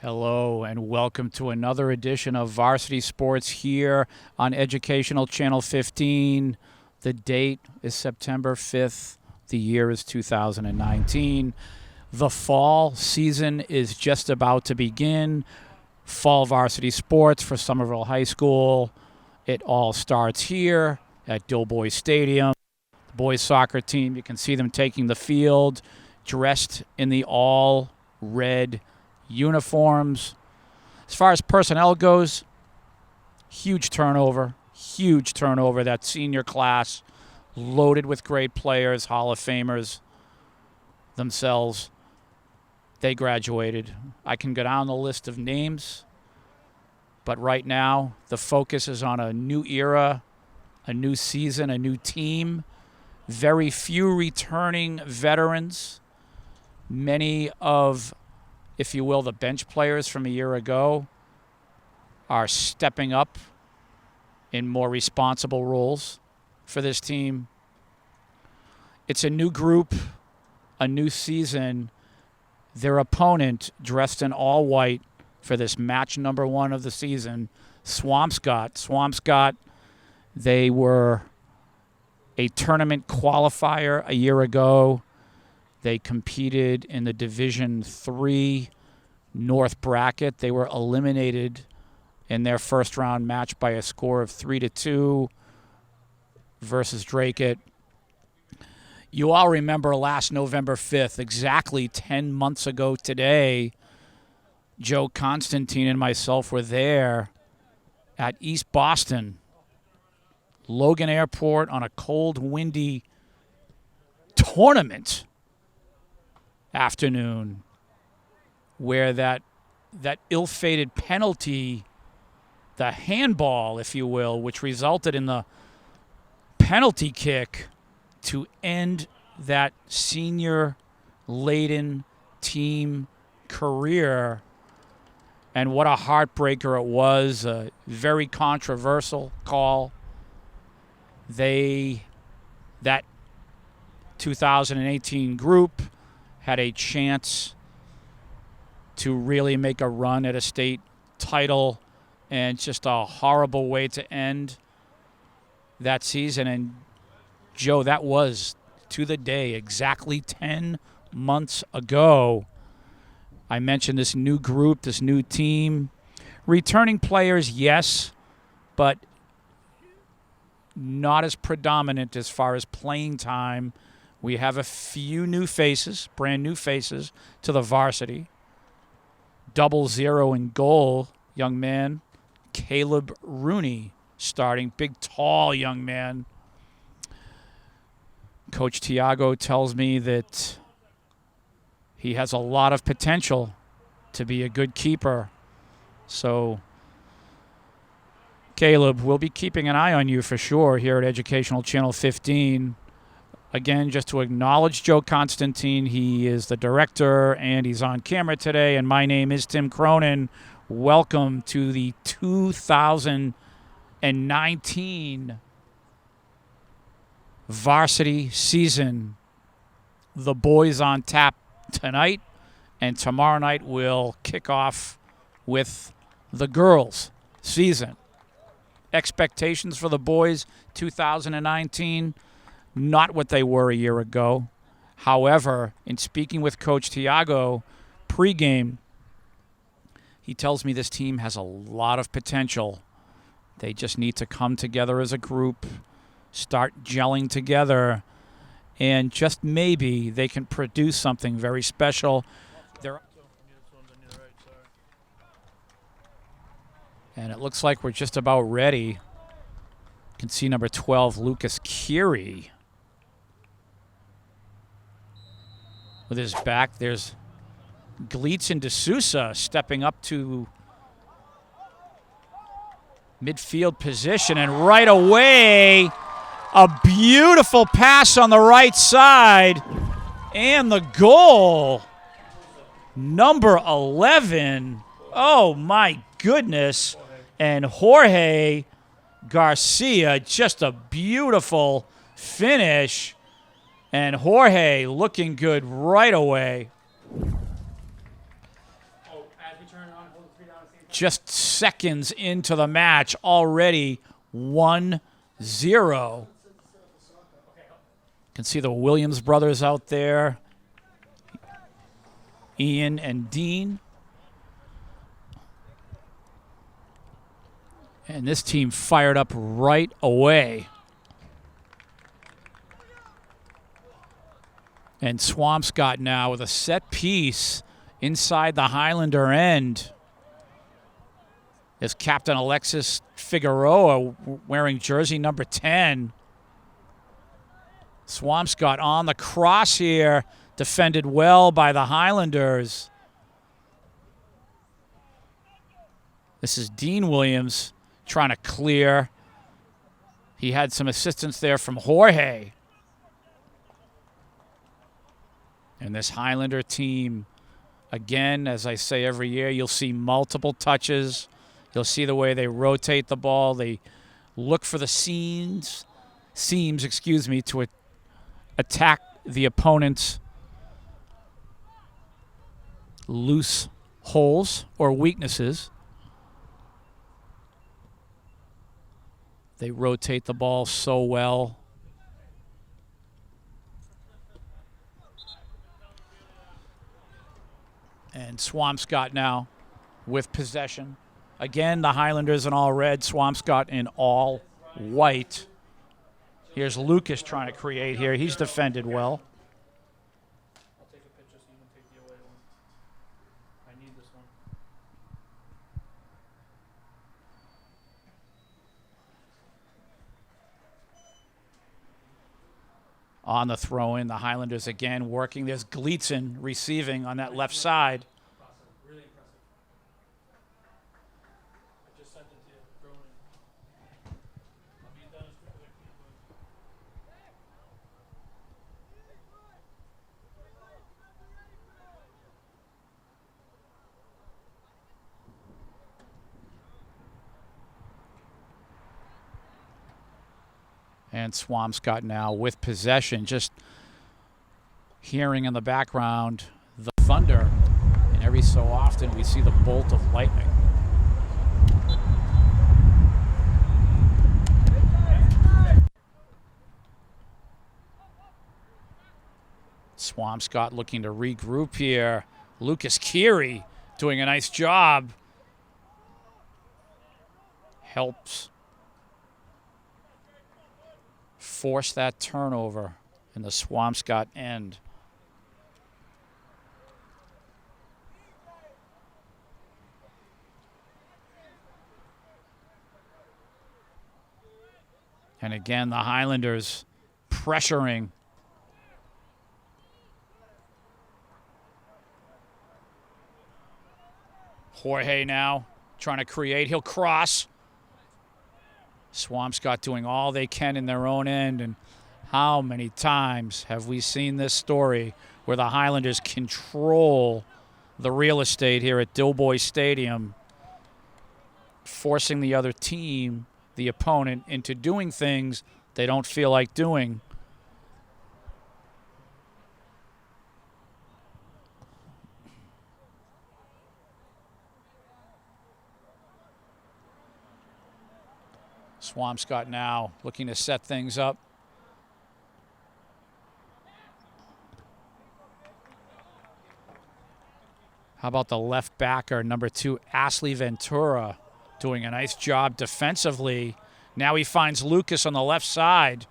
Hello and welcome to another edition of Varsity Sports here on Educational Channel 15. The date is September 5th. The year is 2019. The fall season is just about to begin. Fall varsity sports for Somerville High School. It all starts here at Dilboy Stadium. The boys soccer team, you can see them taking the field dressed in the all red uniforms. As far as personnel goes, huge turnover. That senior class loaded with great players, Hall of Famers themselves. They graduated. I can go down the list of names, but right now the focus is on a new era, a new season, a new team. Very few returning veterans. Many of, if you will, the bench players from a year ago are stepping up in more responsible roles for this team. It's a new group, a new season. Their opponent, dressed in all white for this match number 1 of the season, Swampscott. Swampscott, they were a tournament qualifier a year ago. They competed in the Division III North bracket. They were eliminated in their first round match by a score of 3-2 versus Drake. You all remember last November 5th, exactly 10 months ago today, Joe Constantine and myself were there at East Boston, Logan Airport, on a cold, windy tournament afternoon where that ill-fated penalty, the handball, if you will, which resulted in the penalty kick to end that senior-laden team career. And what a heartbreaker it was, a very controversial call. That 2018 group had a chance to really make a run at a state title, and just a horrible way to end that season. And Joe, that was to the day exactly 10 months ago. I mentioned this new group, this new team. Returning players, yes, but not as predominant as far as playing time. We have a few new faces, brand new faces to the varsity. 00 in goal, young man, Caleb Rooney starting, big, tall young man. Coach Tiago tells me that he has a lot of potential to be a good keeper. So, Caleb, we'll be keeping an eye on you for sure here at Educational Channel 15. Again, just to acknowledge Joe Constantine, he is the director and he's on camera today. And my name is Tim Cronin. Welcome to the 2019 varsity season. The boys on tap tonight, and tomorrow night we'll kick off with the girls season. Expectations for the boys 2019, not what they were a year ago. However, in speaking with Coach Tiago pregame, he tells me this team has a lot of potential. They just need to come together as a group, start gelling together, and just maybe they can produce something very special. And it looks like we're just about ready. You can see number 12, Lucas Curie. With his back, there's Gleets and D'Souza stepping up to midfield position, and right away, a beautiful pass on the right side, and the goal. Number 11. Oh, my goodness. And Jorge Garcia, just a beautiful finish. And Jorge looking good right away. Just seconds into the match, already 1-0. Can see the Williams brothers out there, Ian and Dean. And this team fired up right away. And Swampscott now with a set piece inside the Highlander end. Is Captain Alexis Figueroa wearing jersey number 10. Swampscott on the cross here, defended well by the Highlanders. This is Dean Williams trying to clear. He had some assistance there from Jorge. And this Highlander team, again, as I say every year, you'll see multiple touches. You'll see the way they rotate the ball. They look for the seams, to attack the opponent's loose holes or weaknesses. They rotate the ball so well. And Swampscott now with possession. Again, the Highlanders in all red, Swampscott in all white. Here's Lucas trying to create here. He's defended well. I'll take a picture so you can take the away one. I need this one. On the throw-in, the Highlanders again working. There's Gleason receiving on that left side. Really impressive. I just sent it to you. Throw it in. I'll be done as quick as I can. And Swampscott now with possession, just hearing in the background the thunder. And every so often we see the bolt of lightning. Swampscott looking to regroup here. Lucas Keary doing a nice job. Helps force that turnover in the Swampscott end. And again, the Highlanders pressuring. Jorge now trying to create. He'll cross. Swampscott doing all they can in their own end. And how many times have we seen this story where the Highlanders control the real estate here at Dilboy Stadium, forcing the other team, the opponent, into doing things they don't feel like doing. Swampscott now looking to set things up. How about the left backer, number 2, Ashley Ventura, doing a nice job defensively. Now he finds Lucas on the left side.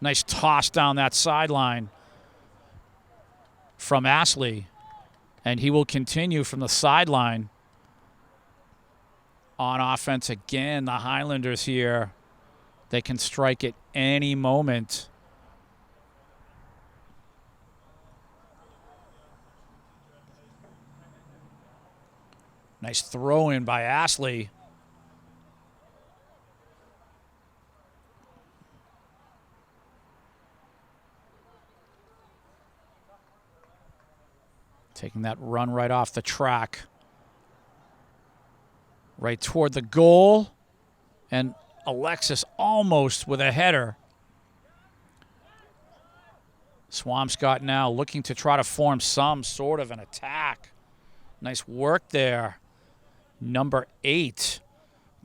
Nice toss down that sideline from Ashley. And he will continue from the sideline. On offense again, the Highlanders here, they can strike at any moment. Nice throw in by Ashley. Taking that run right off the track. Right toward the goal, and Alexis almost with a header. Swampscott now looking to try to form some sort of an attack. Nice work there. Number 8,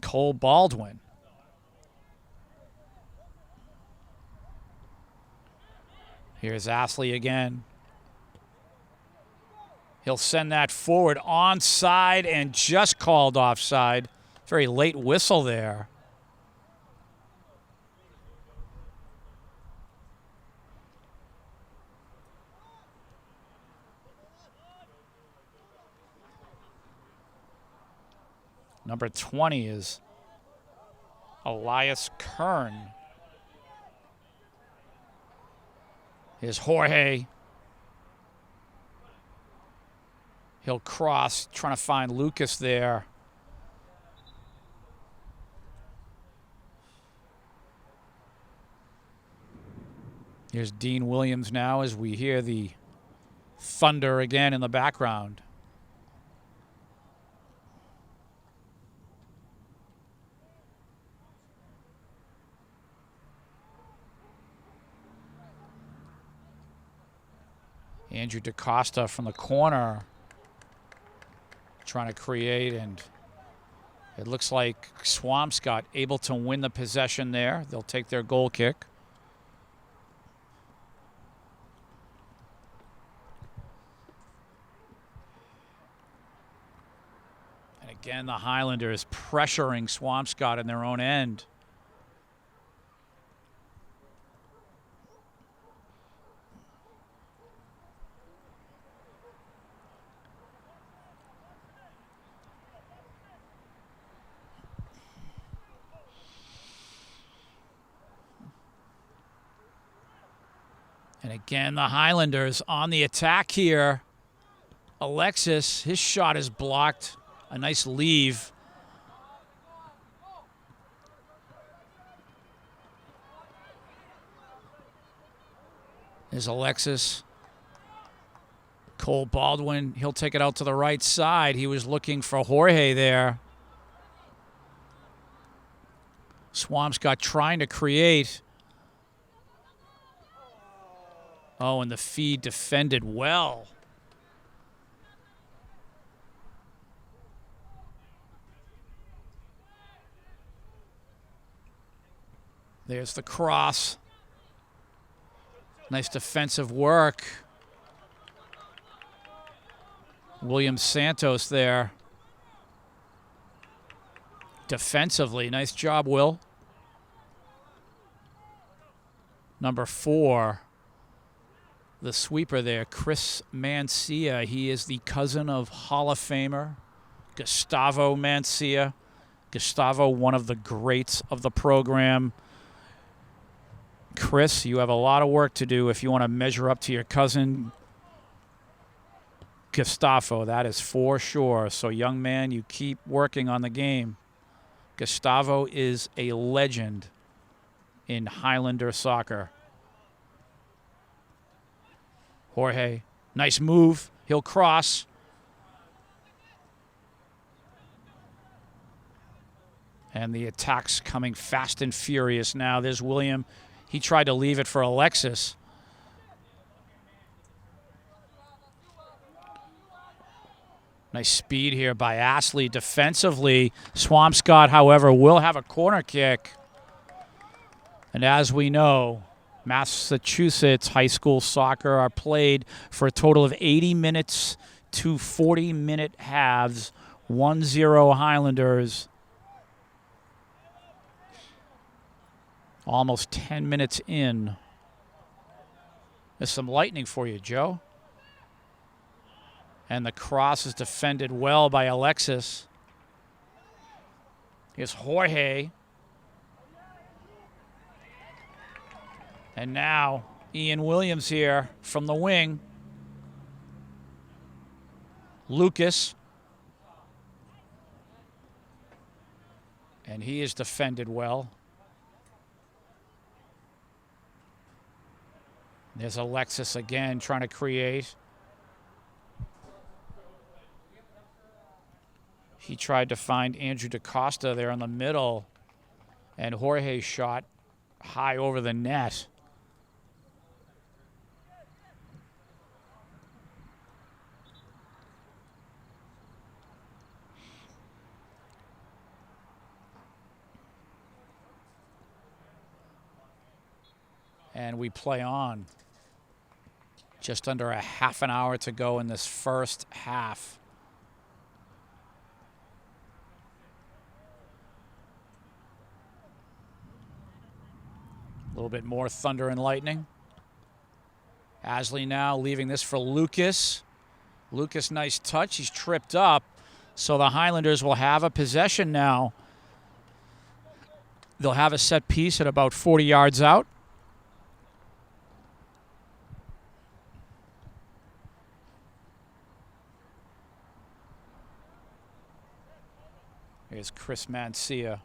Cole Baldwin. Here's Astley again. He'll send that forward onside and just called offside. Very late whistle there. Number 20 is Elias Kern. Here's Jorge. He'll cross, trying to find Lucas there. Here's Dean Williams now as we hear the thunder again in the background. Andrew DaCosta from the corner trying to create, and it looks like Swampscott able to win the possession there. They'll take their goal kick. And again, the Highlanders pressuring Swampscott in their own end. And again, the Highlanders on the attack here. Alexis, his shot is blocked. A nice leave. There's Alexis. Cole Baldwin, he'll take it out to the right side. He was looking for Jorge there. Swampscott trying to create. Oh, and the feed defended well. There's the cross. Nice defensive work. William Santos there. Defensively, nice job, Will. Number 4. The sweeper there, Chris Mancia. He is the cousin of Hall of Famer Gustavo Mancia. Gustavo, one of the greats of the program. Chris, you have a lot of work to do if you want to measure up to your cousin Gustavo. That is for sure. So, young man, you keep working on the game. Gustavo is a legend in Highlander soccer. Jorge, nice move. He'll cross. And the attack's coming fast and furious now. There's William. He tried to leave it for Alexis. Nice speed here by Astley defensively. Swampscott, however, will have a corner kick. And as we know, Massachusetts high school soccer are played for a total of 80 minutes to 40-minute halves. 1-0 Highlanders. Almost 10 minutes in. There's some lightning for you, Joe. And the cross is defended well by Alexis. Here's Jorge. And now Ian Williams here from the wing. Lucas. And he is defended well. There's Alexis again trying to create. He tried to find Andrew DaCosta there in the middle. And Jorge shot high over the net. And we play on. Just under a half an hour to go in this first half. A little bit more thunder and lightning. Asley now leaving this for Lucas. Lucas, nice touch. He's tripped up. So the Highlanders will have a possession now. They'll have a set piece at about 40 yards out. Here's Chris Mancia.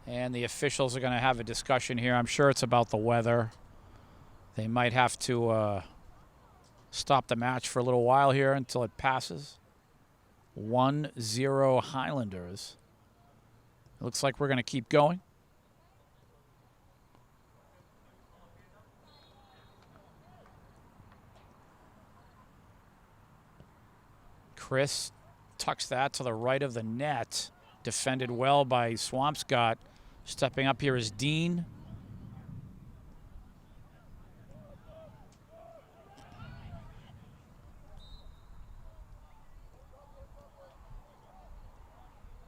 And the officials are going to have a discussion here. I'm sure it's about the weather. They might have to stop the match for a little while here until it passes. 1-0 Highlanders. It looks like we're going to keep going. Chris tucks that to the right of the net. Defended well by Swampscott. Stepping up here is Dean.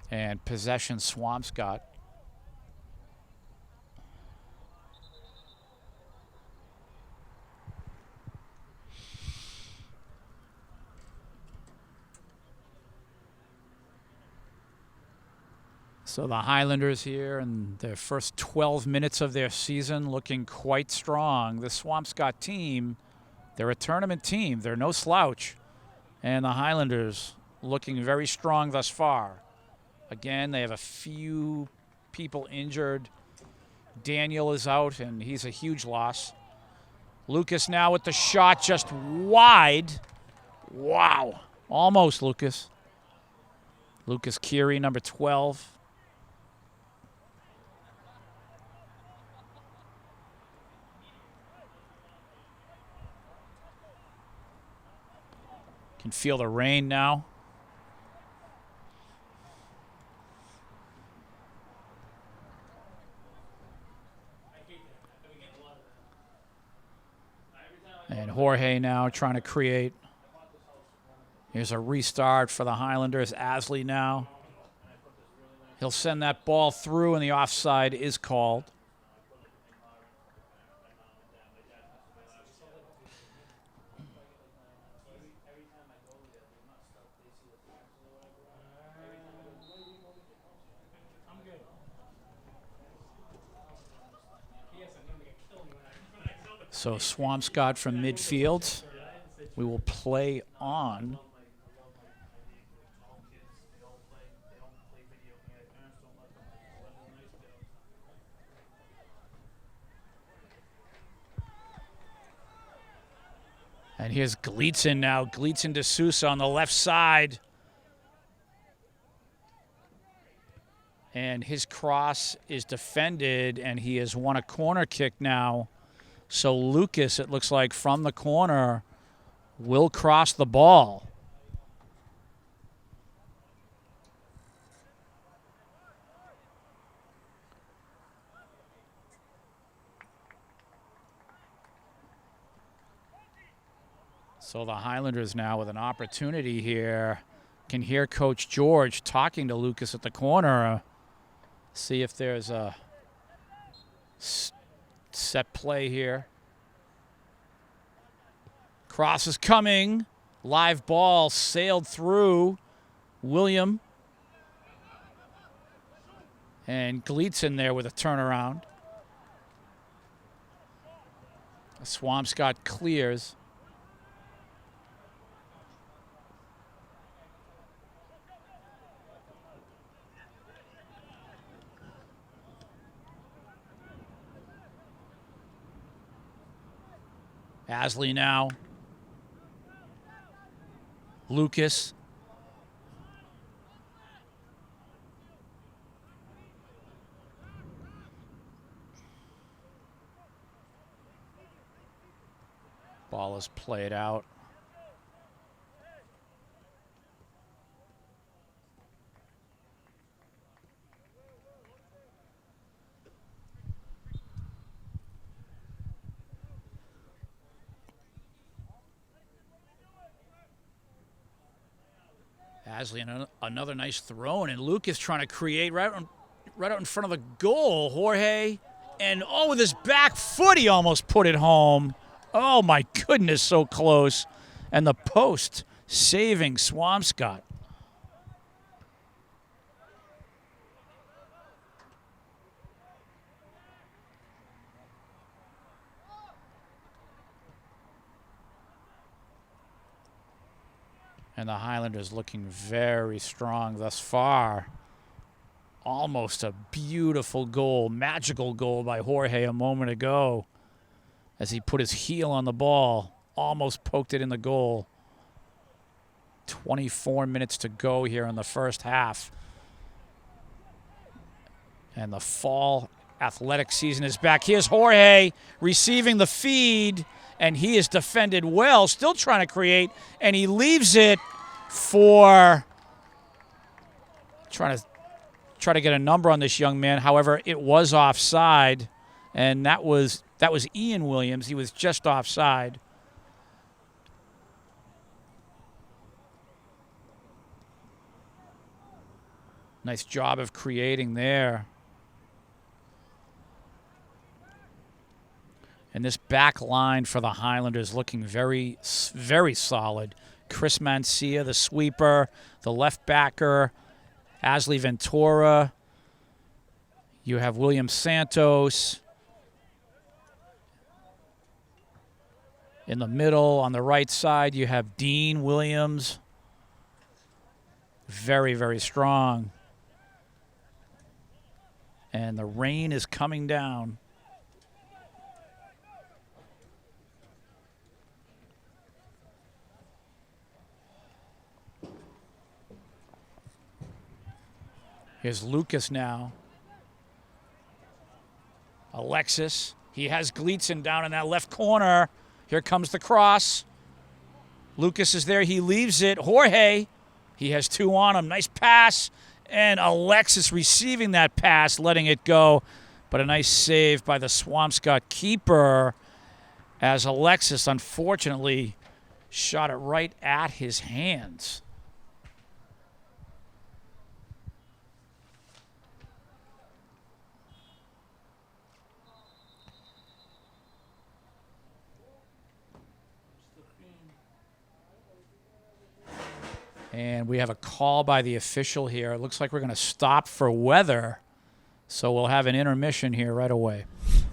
And possession Swampscott. So the Highlanders here in their first 12 minutes of their season looking quite strong. The Swampscott team, they're a tournament team. They're no slouch. And the Highlanders looking very strong thus far. Again, they have a few people injured. Daniel is out, and he's a huge loss. Lucas now with the shot just wide. Wow. Almost, Lucas. Lucas Keary, number 12. Can feel the rain now. And Jorge now trying to create. Here's a restart for the Highlanders. Asley now. He'll send that ball through, and the offside is called. So Swampscott from midfield. We will play on. And here's Gleason now. Gleason to Sousa on the left side. And his cross is defended, and he has won a corner kick now. So Lucas, it looks like, from the corner, will cross the ball. So the Highlanders now with an opportunity here. Can hear Coach George talking to Lucas at the corner. See if there's a set play here. Cross is coming. Live ball sailed through William. And Gleason there with a turnaround. Swampscott clears. Asley now. Lucas. Ball is played out. Hasley, another nice throw, and Lucas trying to create right out in front of the goal. Jorge, and with his back foot, he almost put it home. Oh my goodness, so close. And the post saving Swampscott. And the Highlanders looking very strong thus far. Almost a beautiful goal, magical goal by Jorge a moment ago as he put his heel on the ball, almost poked it in the goal. 24 minutes to go here in the first half. And the fall athletic season is back. Here's Jorge receiving the feed, and he is defended well, still trying to create, and he leaves it for try to get a number on this young man. However, it was offside, and that was Ian Williams. He was just offside. Nice job of creating there. And this back line for the Highlanders looking very, very solid. Chris Mancia, the sweeper, the left backer, Asley Ventura. You have William Santos. In the middle, on the right side, you have Dean Williams. Very, very strong. And the rain is coming down. Here's Lucas now. Alexis. He has Gleason down in that left corner. Here comes the cross. Lucas is there. He leaves it. Jorge. He has two on him. Nice pass. And Alexis receiving that pass, letting it go. But a nice save by the Swampscott keeper as Alexis, unfortunately, shot it right at his hands. And we have a call by the official here. It looks like we're going to stop for weather. So we'll have an intermission here right away.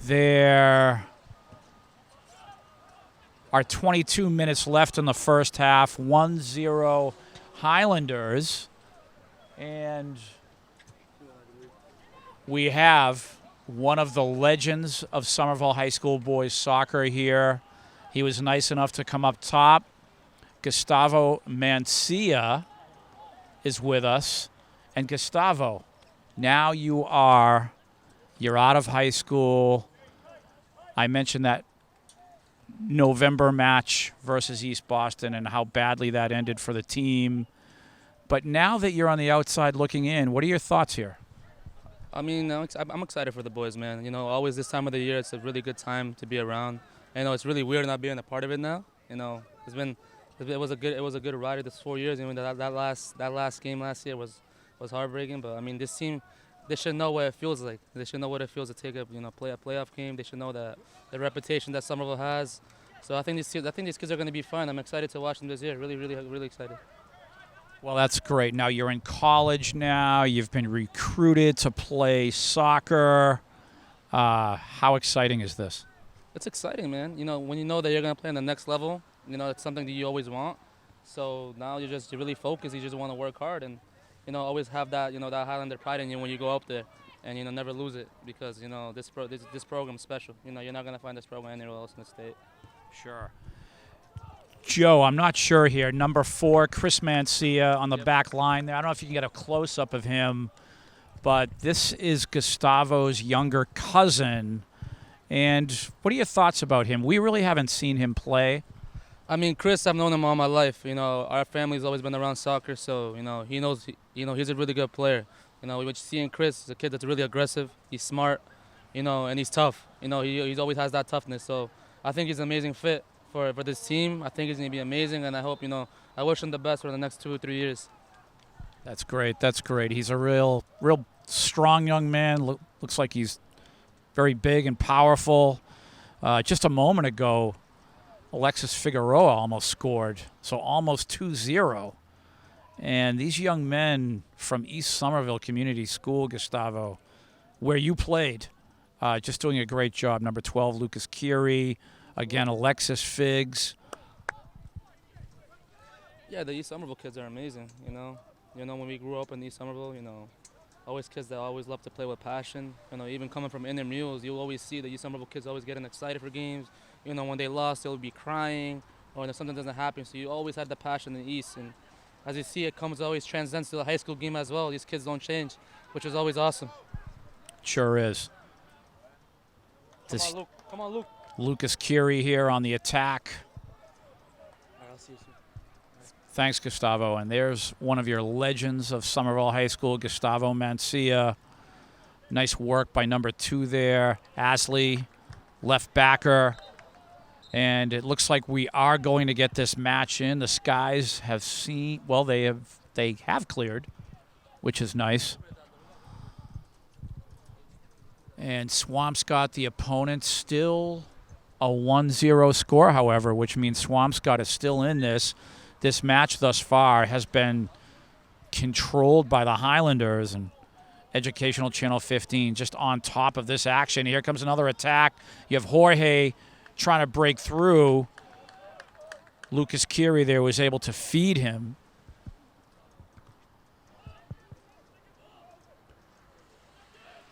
There are 22 minutes left in the first half. 1-0 Highlanders. And we have one of the legends of Somerville High School boys soccer here. He was nice enough to come up top. Gustavo Mancia is with us. And Gustavo, now you're out of high school. I mentioned that November match versus East Boston and how badly that ended for the team. But now that you're on the outside looking in, what are your thoughts here? I mean, I'm excited for the boys, man. You know, always this time of the year, it's a really good time to be around. You know, it's really weird not being a part of it now. You know, it was a good ride this 4 years. I mean, that last game last year was heartbreaking. But I mean, this team, they should know what it feels like. They should know what it feels to take play a playoff game. They should know that the reputation that Somerville has. So I think these kids are going to be fun. I'm excited to watch them this year. Really, really, really excited. Well, that's great. Now you're in college now. You've been recruited to play soccer. How exciting is this? It's exciting, man. You know, when you know that you're going to play on the next level, you know, it's something that you always want. So now you're really focused. You just want to work hard and, you know, always have that, that Highlander pride in you when you go up there and, never lose it because, this program's special. You know, you're not going to find this program anywhere else in the state. Sure. Joe, I'm not sure here. Number 4, Chris Mancia on the back line there. I don't know if you can get a close-up of him, but this is Gustavo's younger cousin. And what are your thoughts about him? We really haven't seen him play. I mean, Chris, I've known him all my life. You know, our family's always been around soccer, so, he knows, he's a really good player. You know, what you see in Chris is a kid that's really aggressive. He's smart, and he's tough. You know, he always has that toughness. So I think he's an amazing fit for this team. I think he's going to be amazing, and I hope, I wish him the best for the next 2 or 3 years. That's great. That's great. He's a real strong young man. Looks like he's very big and powerful. Just a moment ago, Alexis Figueroa almost scored, so almost 2-0. And these young men from East Somerville Community School, Gustavo, where you played, just doing a great job. Number 12, Lucas Curie. Again, Alexis Figs. Yeah, the East Somerville kids are amazing, when we grew up in East Somerville, always kids that always love to play with passion. Even coming from Mules, you'll always see the East Somerville kids always getting excited for games. When they lost, they'll be crying, or if something doesn't happen. So you always had the passion in the East. And as you see, it always transcends to the high school game as well. These kids don't change, which is always awesome. Sure is. Come on, Luke. Come on, Luke. Lucas Curie here on the attack. All right, I'll see you soon. Thanks, Gustavo. And there's one of your legends of Somerville High School, Gustavo Mancia. Nice work by number 2 there. Asley, left backer. And it looks like we are going to get this match in. The skies have they have cleared, which is nice. And Swampscott, the opponent, still a 1-0 score, however, which means Swampscott is still in this. This match thus far has been controlled by the Highlanders, and Educational Channel 15 just on top of this action. Here comes another attack. You have Jorge trying to break through. Lucas Curie there was able to feed him.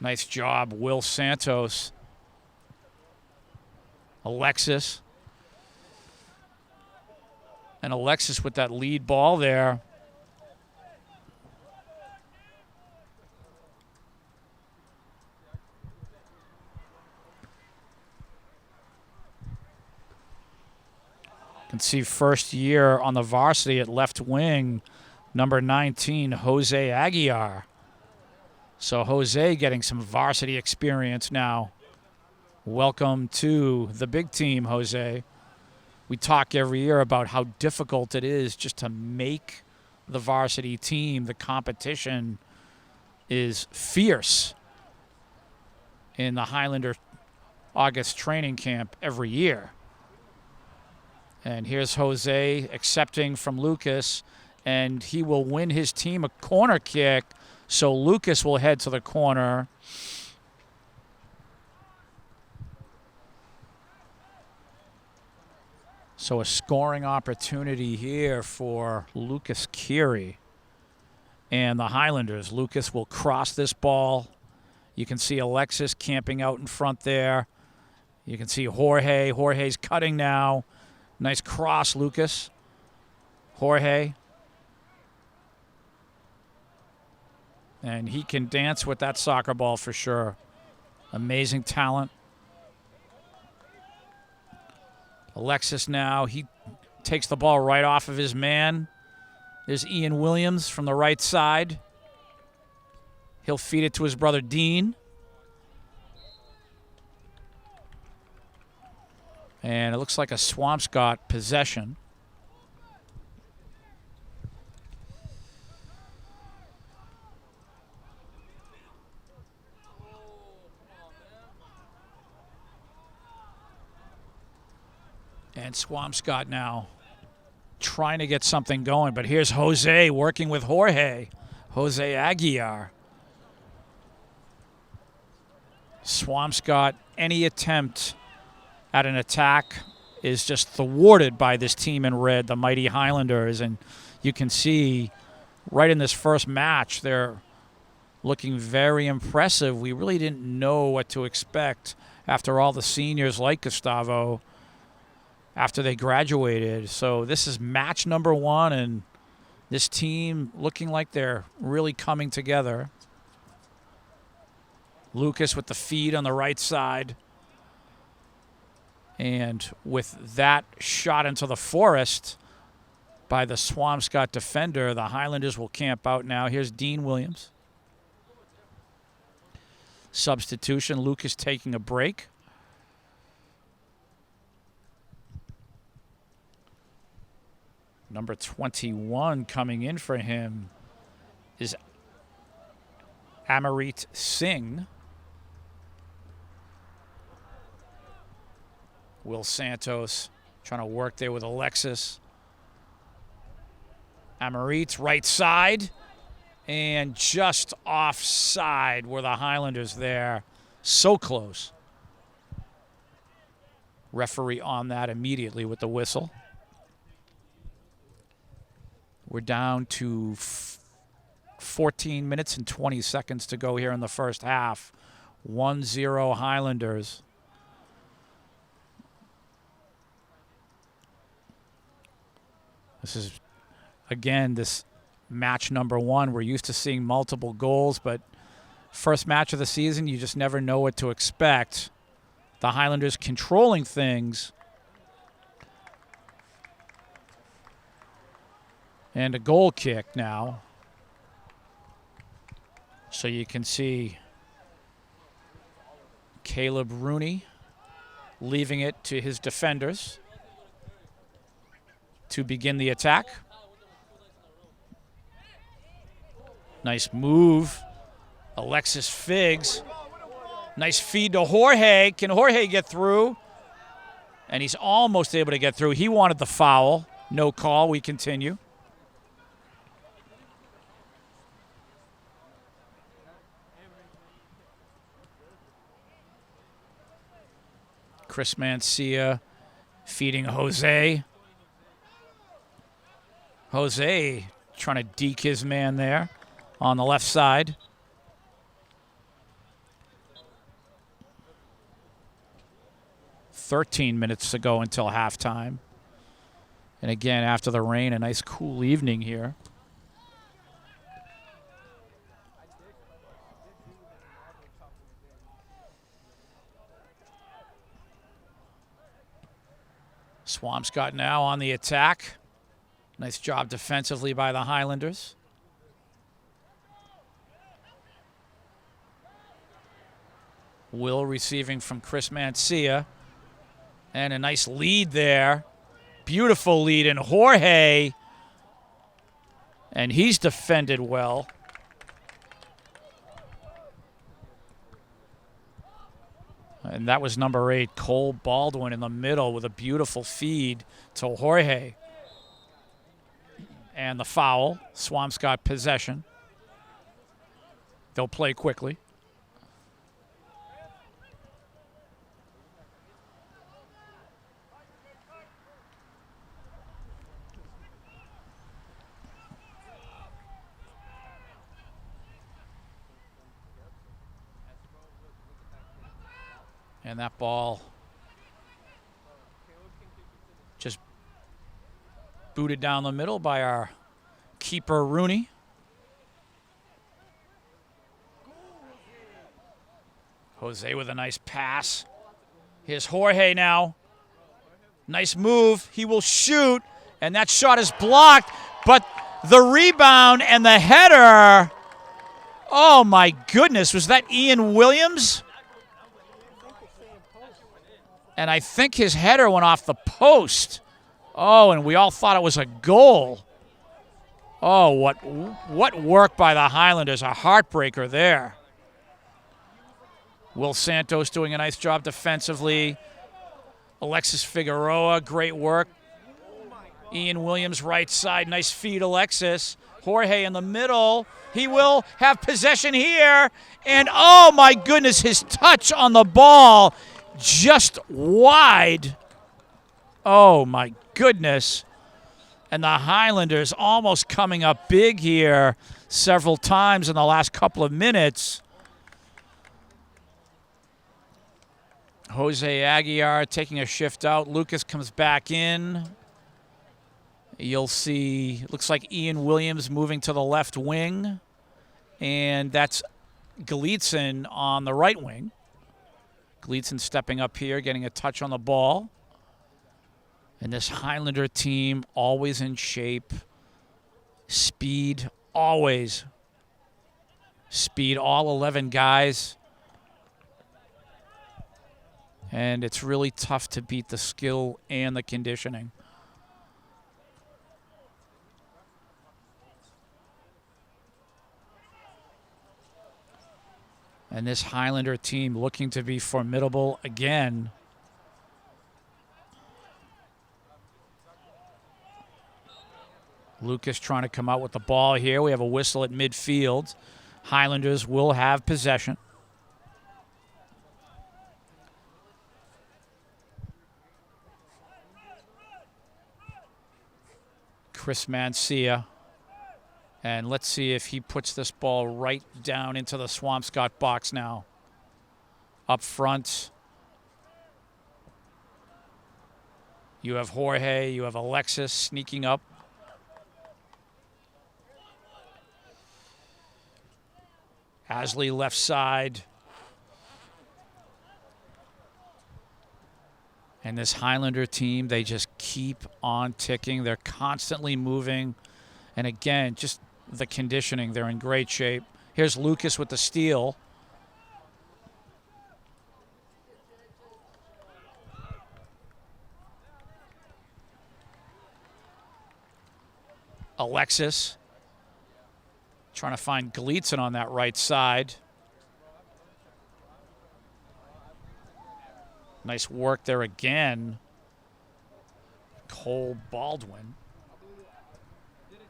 Nice job, Will Santos. Alexis. And Alexis with that lead ball there. You can see first year on the varsity at left wing, number 19, Jose Aguiar. So Jose getting some varsity experience now. Welcome to the big team, Jose. We talk every year about how difficult it is just to make the varsity team. The competition is fierce in the Highlander August training camp every year. And here's Jose accepting from Lucas, and he will win his team a corner kick. So Lucas will head to the corner. So a scoring opportunity here for Lucas Curie and the Highlanders. Lucas will cross this ball. You can see Alexis camping out in front there. You can see Jorge. Jorge's cutting now. Nice cross, Lucas. Jorge. And he can dance with that soccer ball for sure. Amazing talent. Alexis now, he takes the ball right off of his man. There's Ian Williams from the right side. He'll feed it to his brother Dean. And it looks like a Swampscott possession. And Swampscott now trying to get something going. But here's Jose working with Jorge. Jose Aguiar. Swampscott, any attempt at an attack is just thwarted by this team in red, the mighty Highlanders. And you can see right in this first match, they're looking very impressive. We really didn't know what to expect after all the seniors like Gustavo after they graduated. So this is match number 1, and this team looking like they're really coming together. Lucas with the feed on the right side. And with that shot into the forest by the Swampscott defender, the Highlanders will camp out now. Here's Dean Williams. Substitution, Lucas taking a break. Number 21 coming in for him is Amarit Singh. Will Santos trying to work there with Alexis. Amarit's right side. And just offside were the Highlanders there. So close. Referee on that immediately with the whistle. We're down to 14 minutes and 20 seconds to go here in the first half. 1-0 Highlanders. This is, again, this match number 1. We're used to seeing multiple goals, but first match of the season, you just never know what to expect. The Highlanders controlling things. And a goal kick now. So you can see Caleb Rooney leaving it to his defenders to begin the attack. Nice move. Alexis Figs. Nice feed to Jorge. Can Jorge get through? And he's almost able to get through. He wanted the foul. No call. We continue. Chris Mancia feeding Jose. Jose trying to deke his man there on the left side. "13 minutes to go until halftime. And again, after the rain, a nice cool evening here. Swampscott now on the attack. Nice job defensively by the Highlanders. Will receiving from Chris Mancia. And a nice lead there. Beautiful lead in Jorge. And he's defended well. And that was number 8, Cole Baldwin, in the middle with a beautiful feed to Jorge. And the foul. Swampscott possession. They'll play quickly. And that ball just booted down the middle by our keeper, Rooney. Jose with a nice pass. Here's Jorge now. Nice move. He will shoot, and that shot is blocked, but the rebound and the header. Oh, my goodness. Was that Ian Williams? And I think his header went off the post. Oh, and we all thought it was a goal. Oh, what work by the Highlanders. A heartbreaker there. Will Santos doing a nice job defensively. Alexis Figueroa, great work. Ian Williams, right side. Nice feed, Alexis. Jorge in the middle. He will have possession here. And, oh, my goodness, his touch on the ball just wide. Oh, my goodness. And the Highlanders almost coming up big here several times in the last couple of minutes. Jose Aguiar taking a shift out. Lucas comes back in. You'll see, looks like Ian Williams moving to the left wing. And that's Galitzin on the right wing. Galitzin stepping up here, getting a touch on the ball. And this Highlander team always in shape. Speed, always. Speed, all 11 guys. And it's really tough to beat the skill and the conditioning. And this Highlander team looking to be formidable again. Lucas trying to come out with the ball here. We have a whistle at midfield. Highlanders will have possession. Chris Mancia. And let's see if he puts this ball right down into the Swampscott box now. Up front, you have Jorge, you have Alexis sneaking up. Asley left side. And this Highlander team, they just keep on ticking. They're constantly moving. And again, just the conditioning, they're in great shape. Here's Lucas with the steal. Alexis trying to find Gleason on that right side. Nice work there again. Cole Baldwin,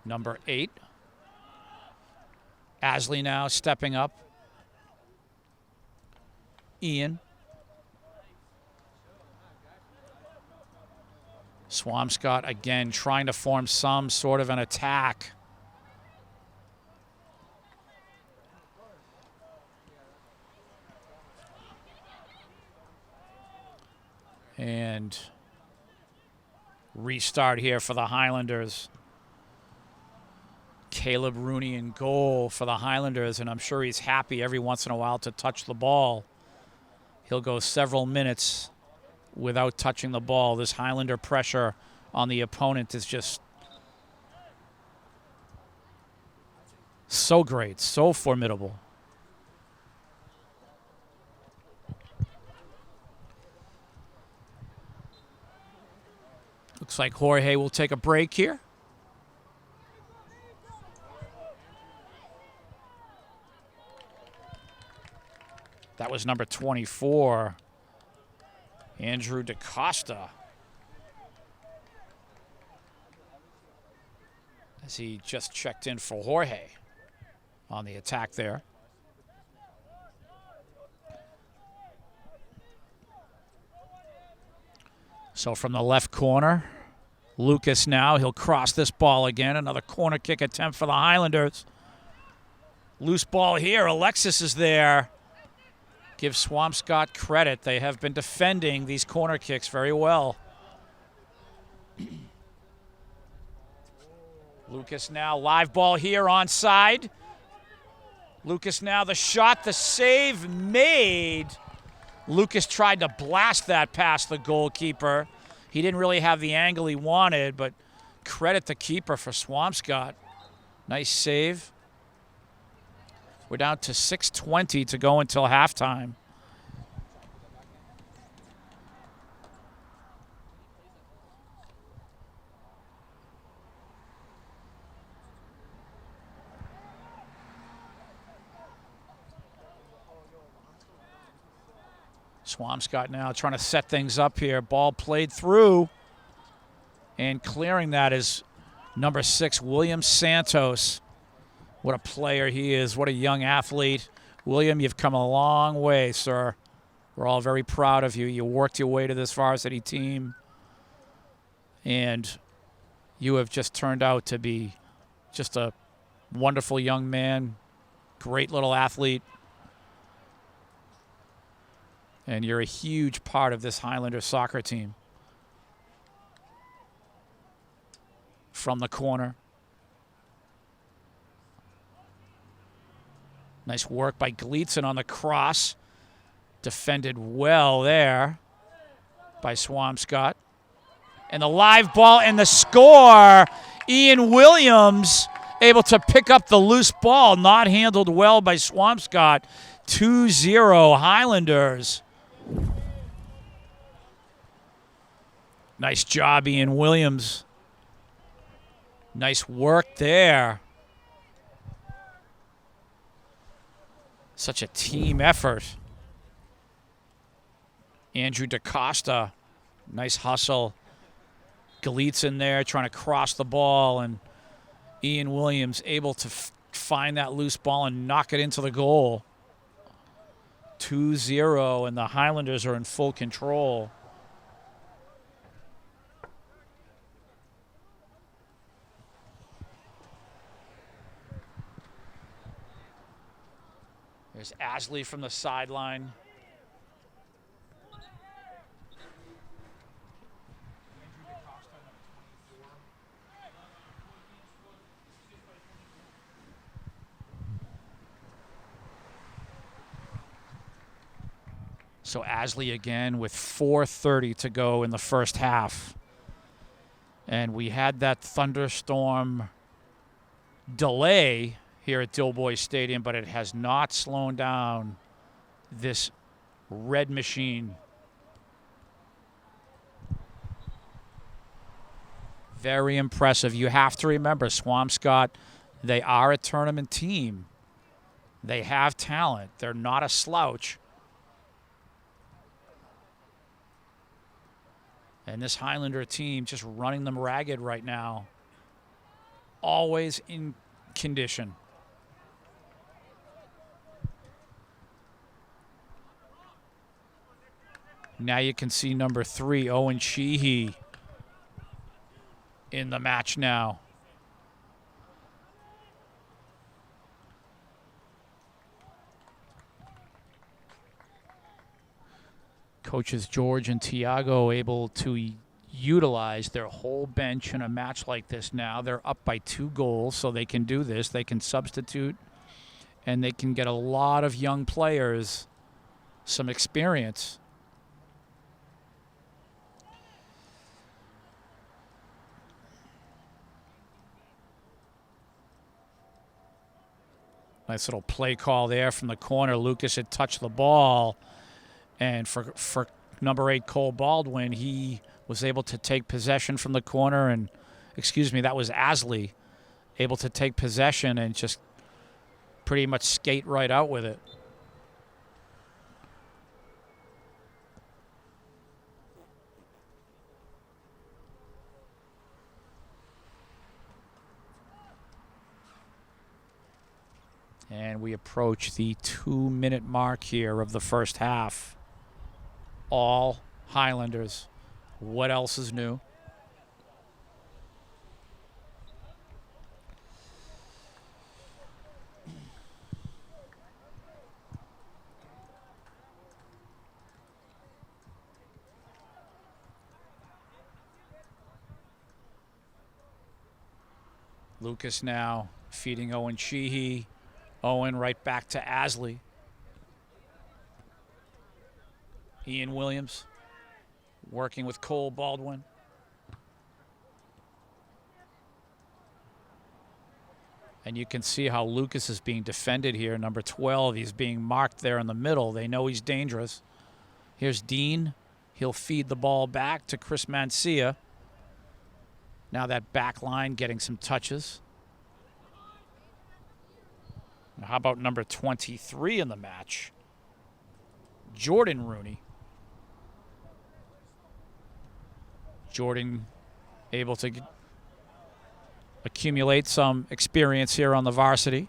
number 8. Asley now stepping up. Ian. Swampscott again trying to form some sort of an attack. And restart here for the Highlanders. Caleb Rooney in goal for the Highlanders, and I'm sure he's happy every once in a while to touch the ball. He'll go several minutes without touching the ball. This Highlander pressure on the opponent is just so great, so formidable. Looks like Jorge will take a break here. That was number 24, Andrew DaCosta. As he just checked in for Jorge on the attack there. So from the left corner, Lucas now, he'll cross this ball again. Another corner kick attempt for the Highlanders. Loose ball here, Alexis is there. Give Swampscott credit. They have been defending these corner kicks very well. Lucas now, live ball here onside. Lucas now, the shot, the save made. Lucas tried to blast that past the goalkeeper. He didn't really have the angle he wanted, but credit the keeper for Swampscott. Nice save. We're down to 6:20 to go until halftime. Swampscott now trying to set things up here. Ball played through. And clearing that is number 6, William Santos. What a player he is. What a young athlete. William, you've come a long way, sir. We're all very proud of you. You worked your way to this varsity team. And you have just turned out to be just a wonderful young man. Great little athlete. And you're a huge part of this Highlander soccer team. From the corner. Nice work by Gleason on the cross. Defended well there by Swampscott. And the live ball and the score. Ian Williams able to pick up the loose ball. Not handled well by Swampscott. 2-0 Highlanders. Nice job, Ian Williams. Nice work there. Such a team effort. Andrew DaCosta, nice hustle. Galitzin there trying to cross the ball, and Ian Williams able to find that loose ball and knock it into the goal. 2-0, and the Highlanders are in full control. There's Asley from the sideline. So Asley again with 4:30 to go in the first half. And we had that thunderstorm delay here at Dilboy Stadium, but it has not slowed down this red machine. Very impressive. You have to remember, Swampscott, they are a tournament team. They have talent. They're not a slouch. And this Highlander team just running them ragged right now. Always in condition. Now you can see number 3, Owen Sheehy, in the match now. Coaches George and Tiago able to utilize their whole bench in a match like this now. They're up by 2 goals, so they can do this. They can substitute, and they can get a lot of young players some experience. Nice little play call there from the corner. Lucas had touched the ball. And for number 8, Cole Baldwin, he was able to take possession from the corner. And, excuse me, that was Asley, able to take possession and just pretty much skate right out with it. And we approach the 2-minute mark here of the first half. All Highlanders. What else is new? Lucas now feeding Owen Sheehy. Owen right back to Asley. Ian Williams working with Cole Baldwin. And you can see how Lucas is being defended here. Number 12, he's being marked there in the middle. They know he's dangerous. Here's Dean. He'll feed the ball back to Chris Mancia. Now that back line getting some touches. Now how about number 23 in the match? Jordan Rooney. Jordan able to accumulate some experience here on the varsity.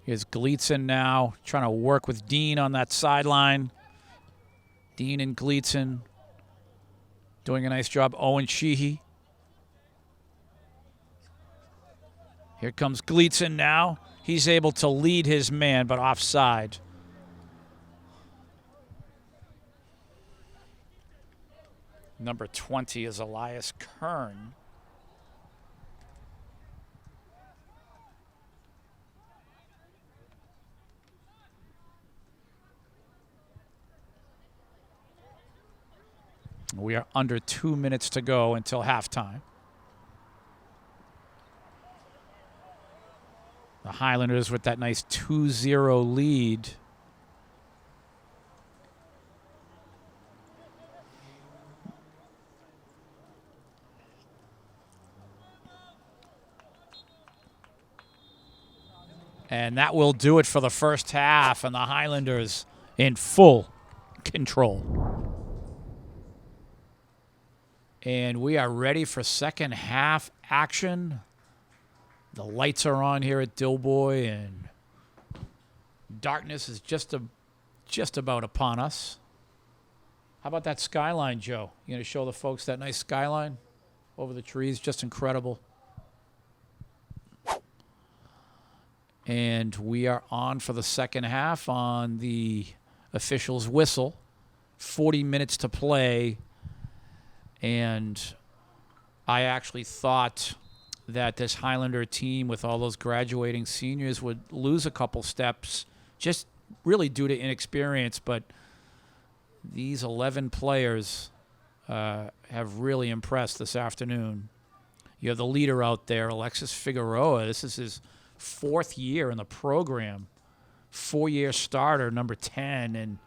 Here's Galitzin now trying to work with Dean on that sideline. Dean and Galitzin doing a nice job. Owen Sheehy. Here comes Galitzin now. He's able to lead his man, but offside. Number 20 is Elias Kern. We are under 2 minutes to go until halftime. The Highlanders with that nice 2-0 lead. And that will do it for the first half, and the Highlanders in full control. And we are ready for second half action. The lights are on here at Dilboy, and darkness is just about upon us. How about that skyline, Joe? You going to show the folks that nice skyline over the trees? Just incredible. And we are on for the second half on the official's whistle. 40 minutes to play. And I actually thought that this Highlander team with all those graduating seniors would lose a couple steps, just really due to inexperience. But these 11 players have really impressed this afternoon. You have the leader out there, Alexis Figueroa. This is his 4th year in the program, 4-year starter, number 10, and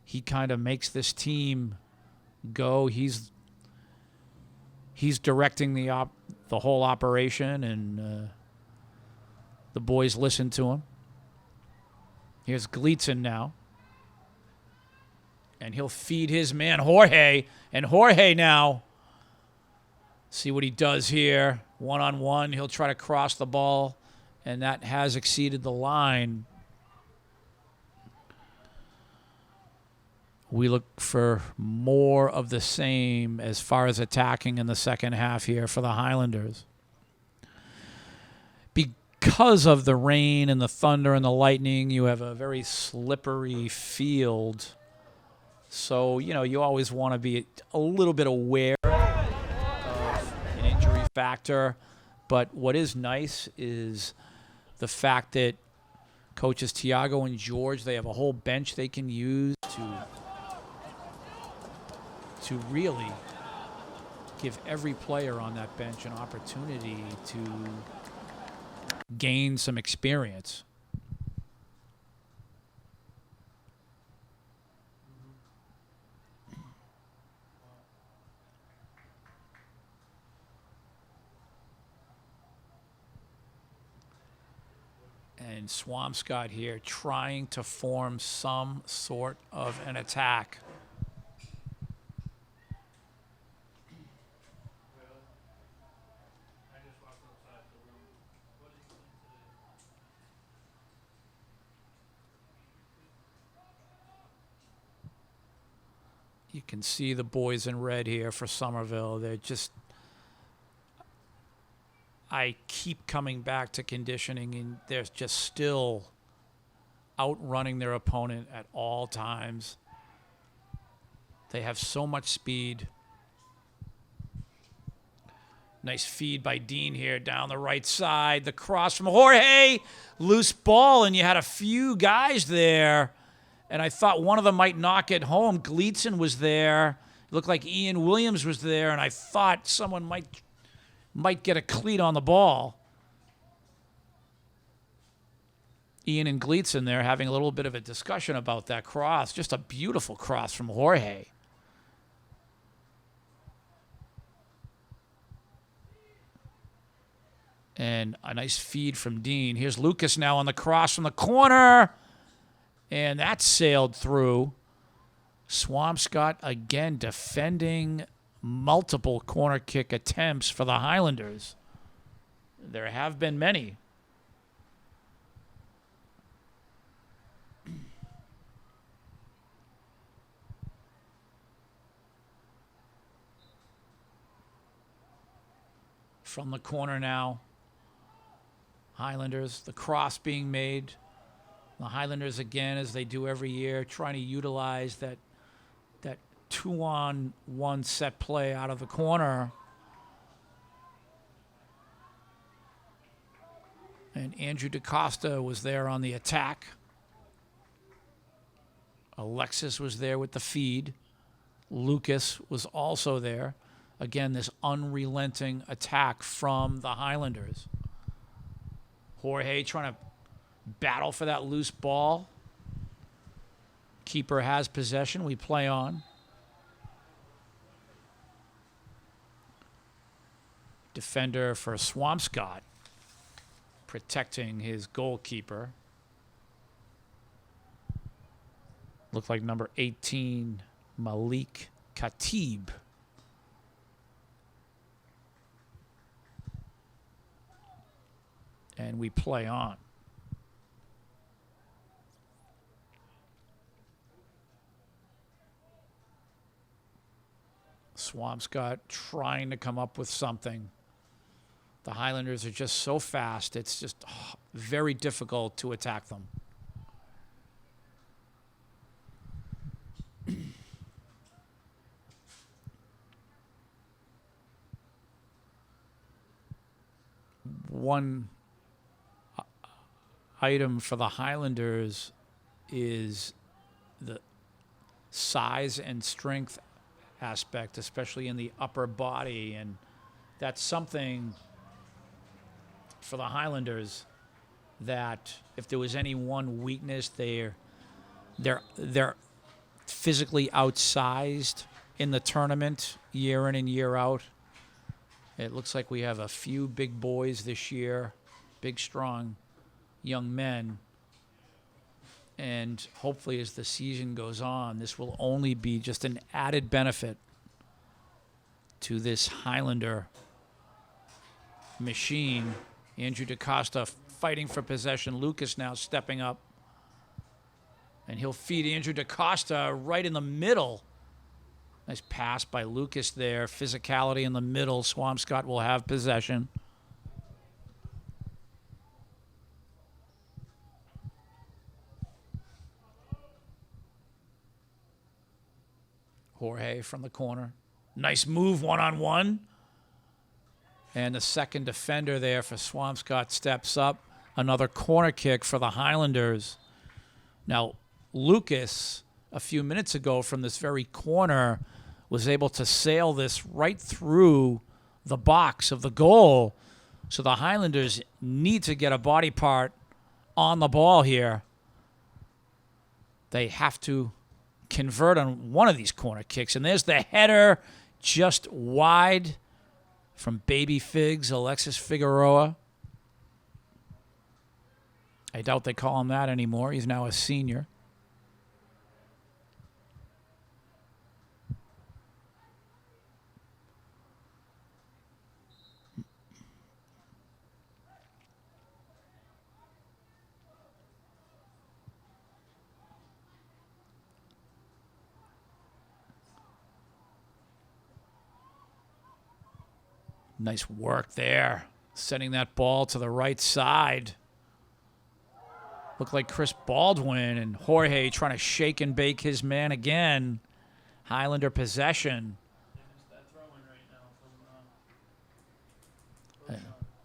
he kind of makes this team go. He's directing the whole operation, and the boys listen to him. Here's Gleason now, and he'll feed his man Jorge, and Jorge now, see what he does here. One-on-one, he'll try to cross the ball, and that has exceeded the line. We look for more of the same as far as attacking in the second half here for the Highlanders. Because of the rain and the thunder and the lightning, you have a very slippery field. So, you always want to be a little bit aware of an injury factor. But what is nice is the fact that coaches Tiago and George, they have a whole bench they can use to really give every player on that bench an opportunity to gain some experience. And Swampscott here trying to form some sort of an attack. You can see the boys in red here for Somerville. They're just, I keep coming back to conditioning, and they're just still outrunning their opponent at all times. They have so much speed. Nice feed by Dean here down the right side. The cross from Jorge. Loose ball, and you had a few guys there. And I thought one of them might knock it home. Gleason was there. It looked like Ian Williams was there, and I thought someone might get a cleat on the ball. Ian and Gleason there having a little bit of a discussion about that cross. Just a beautiful cross from Jorge. And a nice feed from Dean. Here's Lucas now on the cross from the corner. And that sailed through. Swampscott again defending multiple corner kick attempts for the Highlanders. There have been many. From the corner now. Highlanders, the cross being made. The Highlanders, again, as they do every year, trying to utilize that 2-on-1 set play out of the corner. And Andrew DaCosta was there on the attack. Alexis was there with the feed. Lucas was also there. Again, this unrelenting attack from the Highlanders. Jorge trying to battle for that loose ball. Keeper has possession. We play on. Defender for Swampscott. protecting his goalkeeper. Looked like number 18, Malik Khatib. And we play on. Swampscott trying to come up with something. The Highlanders are just so fast, it's just very difficult to attack them. One item for the Highlanders is the size and strength aspect, especially in the upper body, and that's something for the Highlanders that if there was any one weakness, they're physically outsized in the tournament year in and year out. It looks like we have a few big boys this year, big, strong young men. And hopefully as the season goes on, this will only be just an added benefit to this Highlander machine. Andrew DaCosta fighting for possession. Lucas now stepping up. And he'll feed Andrew DaCosta right in the middle. Nice pass by Lucas there. Physicality in the middle. Swampscott will have possession. Jorge from the corner. Nice move one-on-one. And the second defender there for Swampscott steps up. Another corner kick for the Highlanders. Now, Lucas, a few minutes ago from this very corner, was able to sail this right through the box of the goal. So the Highlanders need to get a body part on the ball here. They have to convert on one of these corner kicks. And there's the header just wide from Baby Figs, Alexis Figueroa. I doubt they call him that anymore. He's now a senior. Nice work there. Sending that ball to the right side. Looked like Chris Baldwin, and Jorge trying to shake and bake his man again. Highlander possession.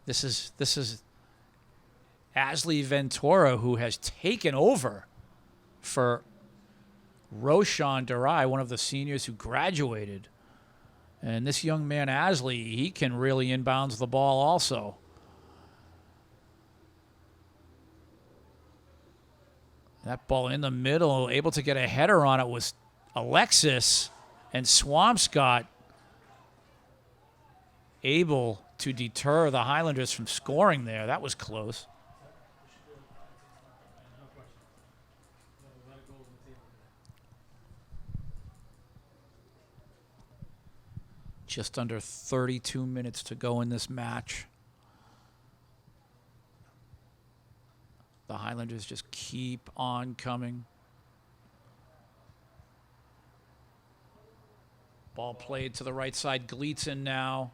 This is Asley Ventura, who has taken over for Roshan Durai, one of the seniors who graduated. And this young man, Asley, he can really inbounds the ball also. That ball in the middle, able to get a header on it, was Alexis, and Swampscott able to deter the Highlanders from scoring there. That was close. Just under 32 minutes to go in this match. The Highlanders just keep on coming. Ball played to the right side. Gleason now.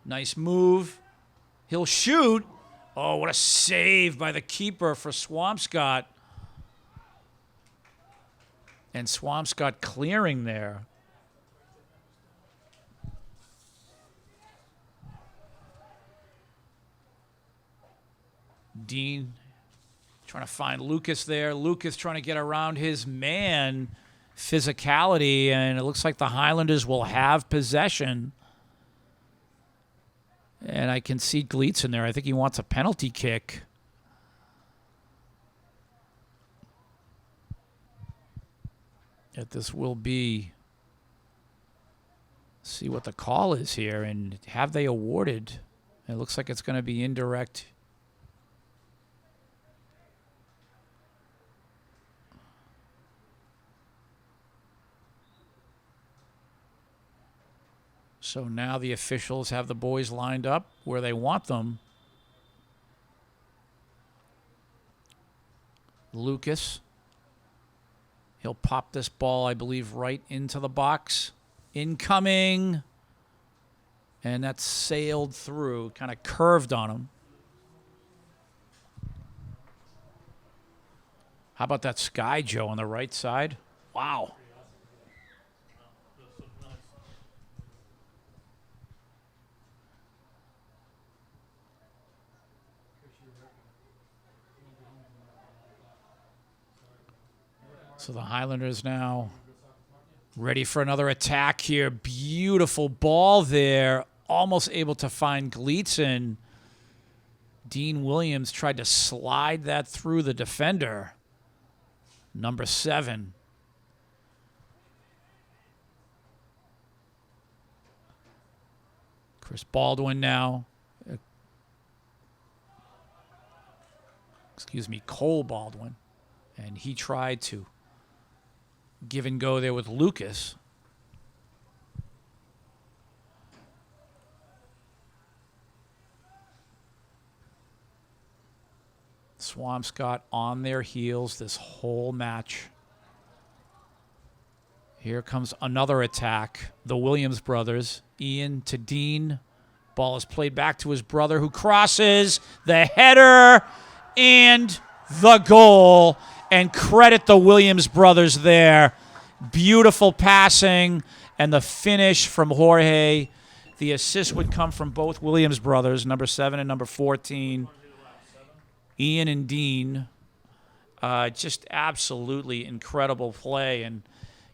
Nice move. He'll shoot. Oh, what a save by the keeper for Swampscott. And Swampscott clearing there. Dean trying to find Lucas there. Lucas trying to get around his man. Physicality, and it looks like the Highlanders will have possession. And I can see Gleason there. I think he wants a penalty kick. Yet this will be, see what the call is here, and have they awarded? It looks like it's going to be indirect So now the officials have the boys lined up where they want them. Lucas. He'll pop this ball, I believe, right into the box. Incoming. And that's sailed through, kind of curved on him. How about that Sky Joe on the right side? Wow. So the Highlanders now ready for another attack here. Beautiful ball there. Almost able to find Gleason. Dean Williams tried to slide that through the defender. Number 7. Chris Baldwin now. Excuse me, Cole Baldwin. And he tried to give and go there with Lucas. Swampscott on their heels this whole match. Here comes another attack. The Williams brothers. Ian to Dean. Ball is played back to his brother who crosses. The header and the goal. And credit the Williams brothers there. Beautiful passing and the finish from Jorge. The assist would come from both Williams brothers, number 7 and number 14. Ian and Dean. Just absolutely incredible play. And,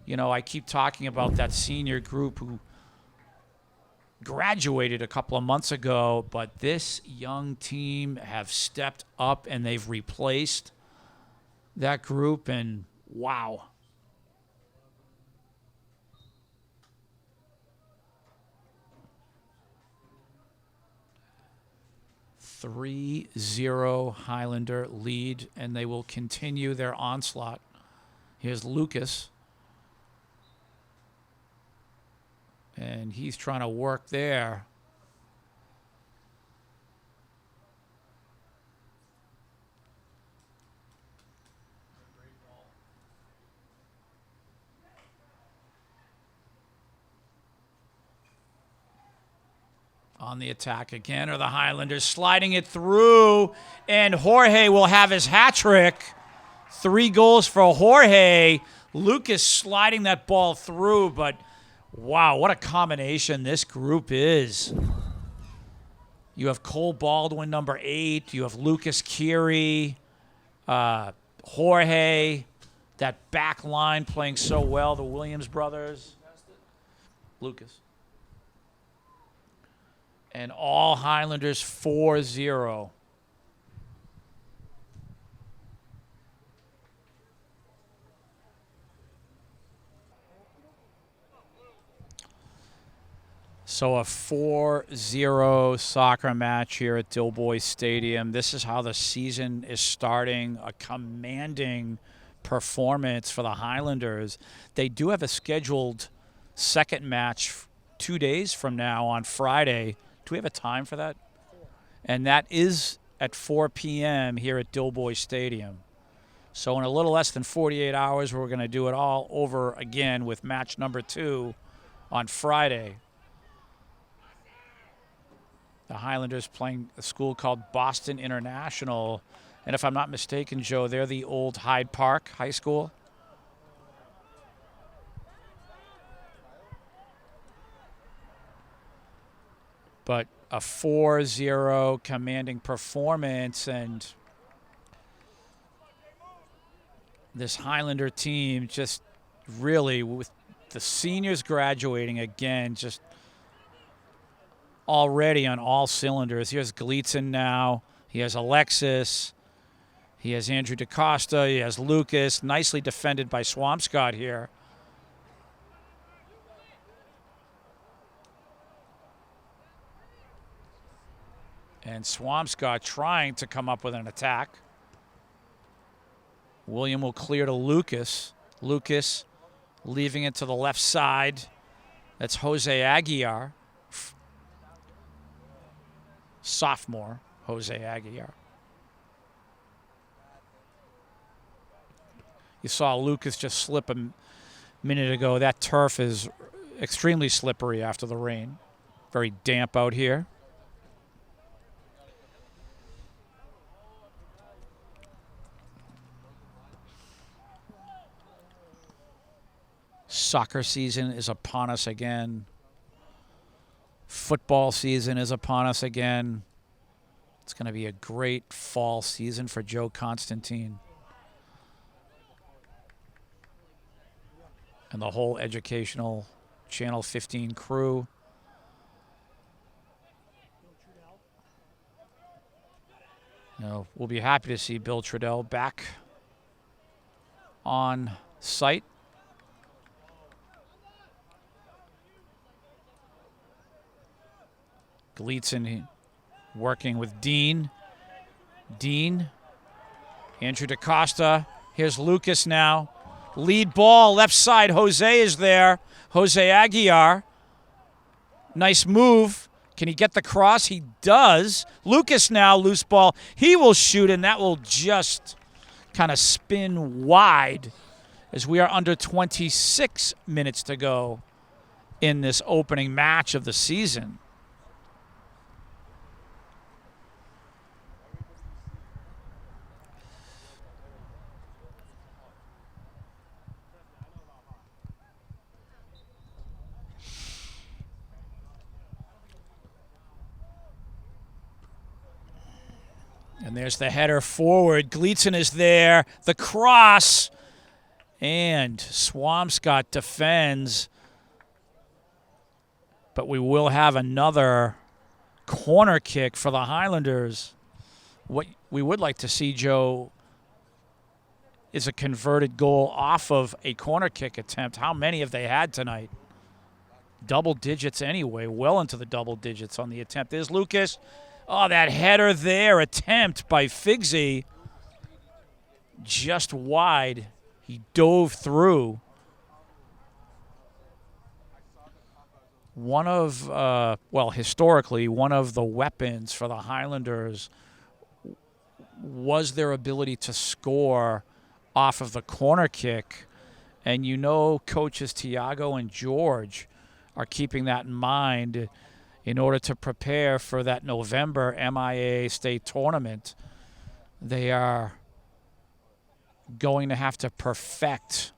you know, I keep talking about that senior group who graduated a couple of months ago, but this young team have stepped up and they've replaced that group, and wow. Three 0 Highlander lead, and they will continue their onslaught. Here's Lucas. And he's trying to work there. On the attack again are the Highlanders, sliding it through, and Jorge will have his hat trick. 3 goals for Jorge. Lucas sliding that ball through, but wow, what a combination this group is. You have Cole Baldwin, number 8. You have Lucas Keary, Jorge, that back line playing so well, the Williams brothers. Lucas. And all Highlanders 4-0. So a 4-0 soccer match here at Dilboy Stadium. This is how the season is starting. A commanding performance for the Highlanders. They do have a scheduled second match 2 days from now on Friday. Do we have a time for that? And that is at 4 p.m. here at Dilboy Stadium. So in a little less than 48 hours, we're going to do it all over again with match number 2 on Friday. The Highlanders playing a school called Boston International. And if I'm not mistaken, Joe, they're the old Hyde Park High School. But a 4-0 commanding performance, and this Highlander team just really, with the seniors graduating again, just already on all cylinders. Here's Gleason now. He has Alexis. He has Andrew DaCosta. He has Lucas. Nicely defended by Swampscott here. And Swampscott trying to come up with an attack. William will clear to Lucas. Lucas leaving it to the left side. That's Jose Aguiar. sophomore, Jose Aguilar. You saw Lucas just slip a minute ago. That turf is extremely slippery after the rain. Very damp out here. Soccer season is upon us again. Football season is upon us again. It's going to be a great fall season for Joe Constantine and the whole educational Channel 15 crew. You know, we'll be happy to see Bill Trudell back on site. Gleason working with Dean. Dean. Andrew DaCosta. Here's Lucas now. Lead ball, left side. Jose is there. Jose Aguilar. Nice move. Can he get the cross? He does. Lucas now, loose ball. He will shoot, and that will just kind of spin wide as we are under 26 minutes to go in this opening match of the season. And there's the header forward. Gleason is there. The cross. And Swampscott defends. But we will have another corner kick for the Highlanders. What we would like to see, Joe, is a converted goal off of a corner kick attempt. How many have they had tonight? Double digits anyway. Well into the double digits on the attempt. There's Lucas. Oh, that header there, attempt by Figsy. Just wide. He dove through. One of, historically, one of the weapons for the Highlanders was their ability to score off of the corner kick. And you know coaches Tiago and George are keeping that in mind in order to prepare for that November MIA state tournament. They are going to have to perfect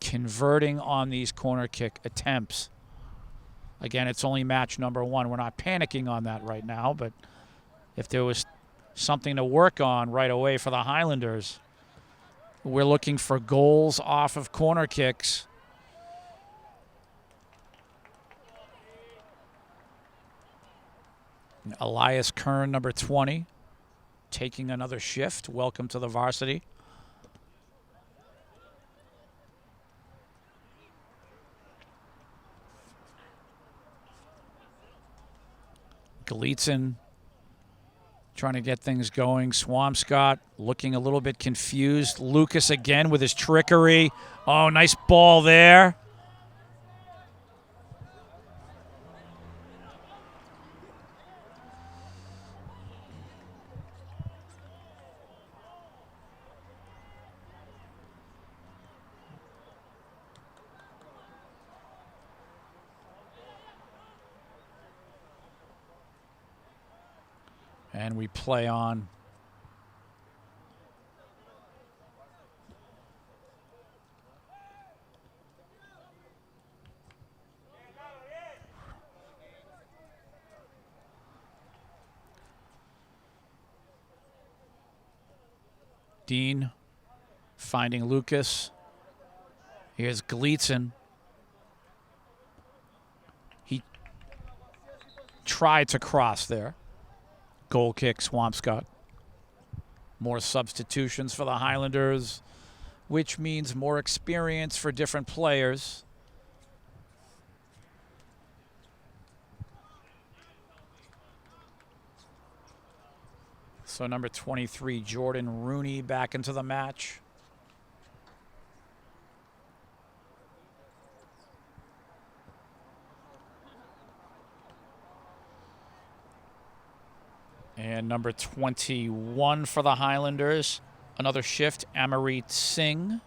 converting on these corner kick attempts. Again, it's only match number one. We're not panicking on that right now, but if there was something to work on right away for the Highlanders, we're looking for goals off of corner kicks. Elias Kern, number 20, taking another shift. Welcome to the varsity. Gleason trying to get things going. Swampscott looking a little bit confused. Lucas again with his trickery. Oh, nice ball there. And we play on. Dean finding Lucas. Here's Gleason. He tried to cross there. Goal kick, Swampscott. More substitutions for the Highlanders, which means more experience for different players. So number 23, Jordan Rooney, back into the match. And number 21 for the Highlanders. Another shift, Amarit Singh.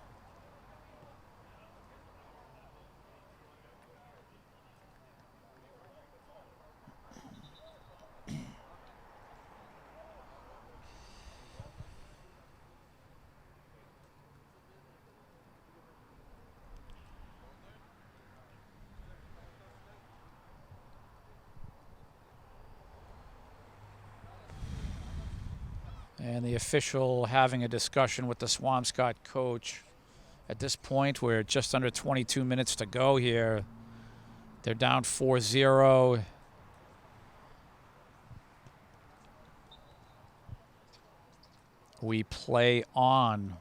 And the official having a discussion with the Swampscott coach. At this point, we're just under 22 minutes to go here. They're down 4-0. We play on.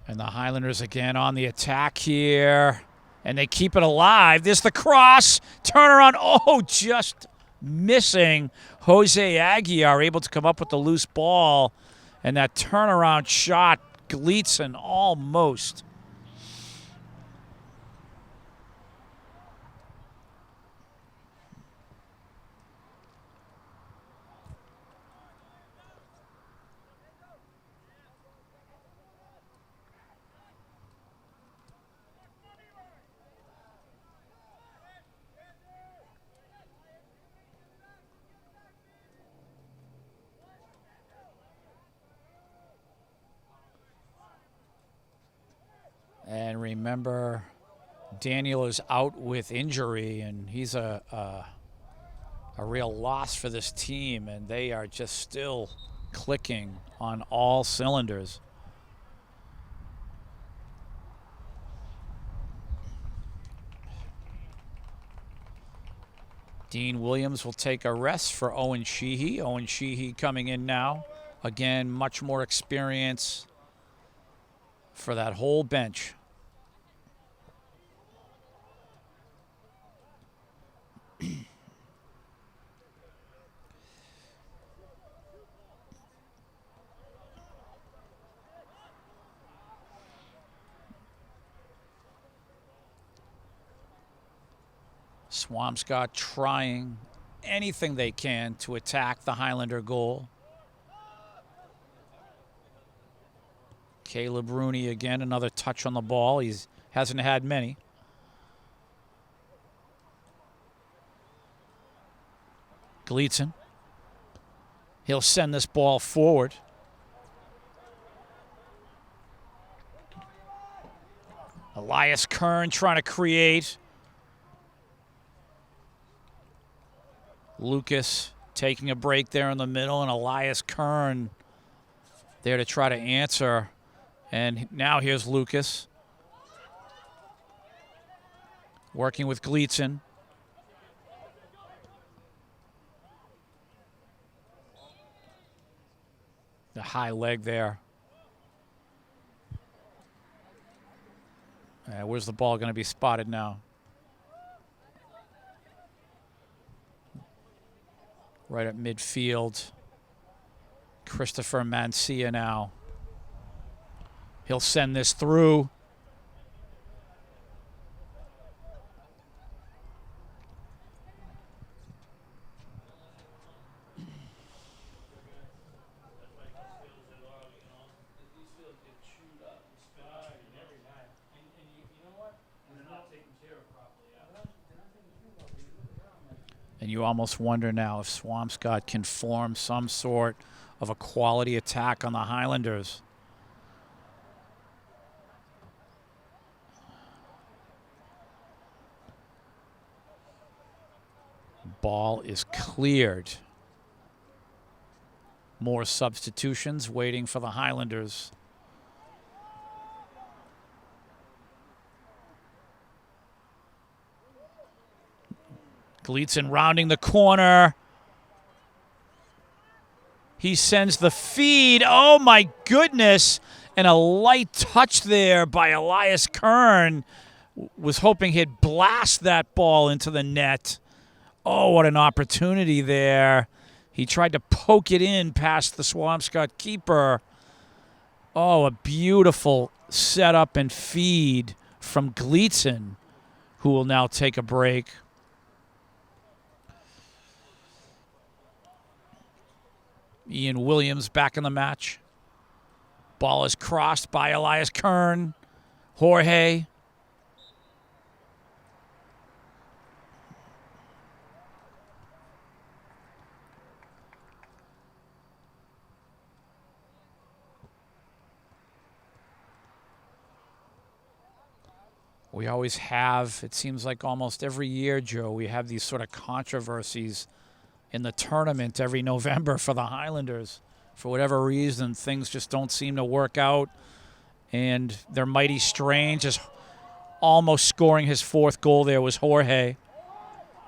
And the Highlanders again on the attack here. And they keep it alive. There's the cross. Turnaround. Oh, just missing. Jose Aguiar able to come up with the loose ball. And that turnaround shot, Gleason almost. And remember, Daniel is out with injury, and he's a real loss for this team, and they are just still clicking on all cylinders. Dean Williams will take a rest for Owen Sheehy. Owen Sheehy coming in now. Again, much more experience for that whole bench. Swampscott trying anything they can to attack the Highlander goal. Caleb Rooney again, another touch on the ball. He hasn't had many. Gleason. He'll send this ball forward. Elias Kern trying to create. Lucas taking a break there in the middle, and Elias Kern there to try to answer. And now here's Lucas working with Gleason. The high leg there. Where's the ball going to be spotted now? Right at midfield. Christopher Mancia now. He'll send this through. And you almost wonder now if Swampscott can form some sort of a quality attack on the Highlanders. Ball is cleared. More substitutions waiting for the Highlanders. Gleason rounding the corner. He sends the feed. Oh, my goodness. And a light touch there by Elias Kern. Was hoping he'd blast that ball into the net. Oh, what an opportunity there. He tried to poke it in past the Swampscott keeper. Oh, a beautiful setup and feed from Gleason, who will now take a break. Ian Williams back in the match. Ball is crossed by Elias Kern. Jorge. We always have, it seems like almost every year, Joe, we have these sort of controversies in the tournament every November for the Highlanders. For whatever reason, things just don't seem to work out. And they're mighty strange. Just almost scoring his fourth goal there was Jorge.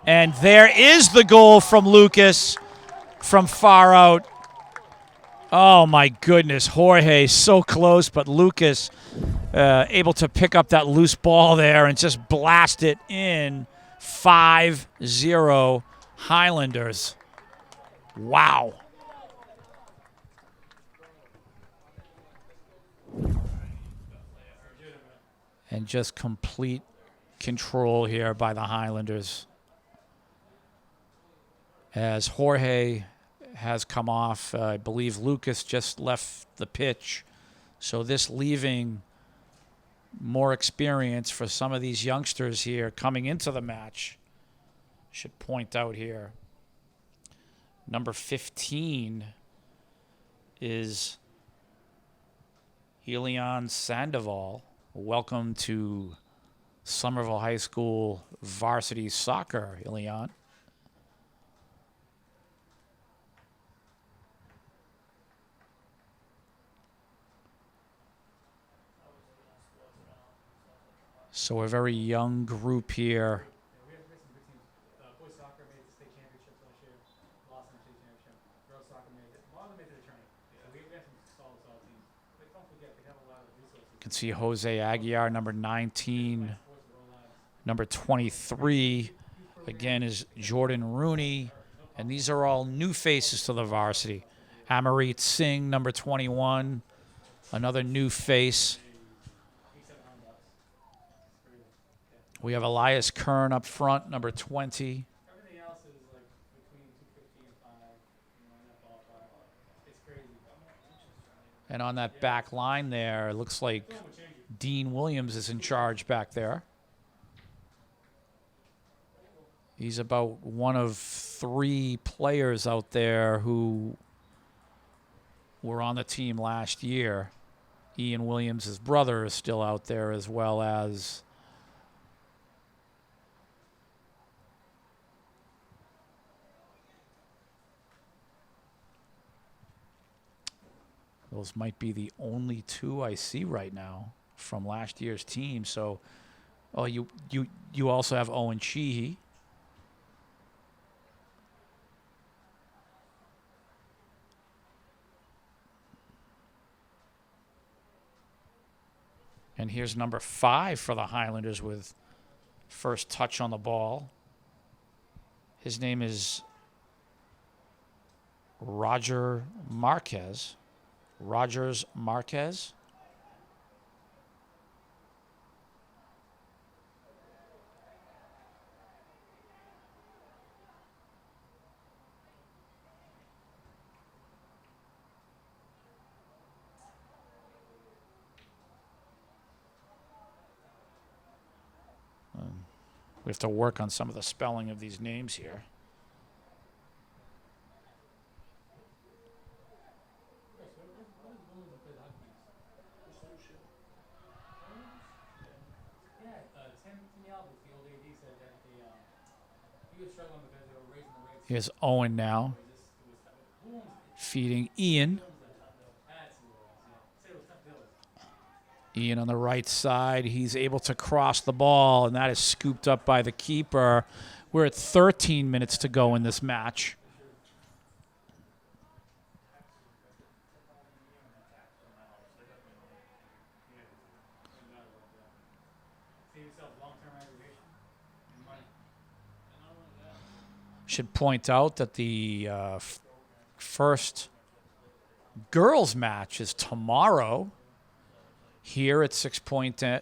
And there is the goal from Lucas from far out. Oh, my goodness. Jorge so close, but Lucas able to pick up that loose ball there and just blast it in. 5-0 Highlanders. Wow. And just complete control here by the Highlanders. As Jorge has come off, I believe Lucas just left the pitch. So this leaving more experience for some of these youngsters here coming into the match. Should point out here. Number 15 is Helion Sandoval. Welcome to Somerville High School varsity soccer, Helion. So a very young group here. We have some good teams. Boys soccer made the state championships last year. Lost in the state championship. Girls soccer made it. A lot of them made the tournament. So we have some solid teams. But don't forget, they have a lot of resources. You can see Jose Aguiar, number 19. Number 23, again, is Jordan Rooney. And these are all new faces to the varsity. Amarit Singh, number 21, another new face. We have Elias Kern up front, number 20. Everything else is like between 250 and 5. In that ballpark. It's crazy. And on that back line there, it looks like Dean Williams is in charge back there. He's about one of 3 players out there who were on the team last year. Ian Williams' brother is still out there, as well as those might be the only 2 I see right now from last year's team. So, oh, you also have Owen Sheehy. And here's number 5 for the Highlanders with first touch on the ball. His name is Rogers Marquez. We have to work on some of the spelling of these names here. Here's Owen now, feeding Ian. Ian on the right side. He's able to cross the ball, and that is scooped up by the keeper. We're at 13 minutes to go in this match. Should point out that the first girls match is tomorrow here at 6 p.m.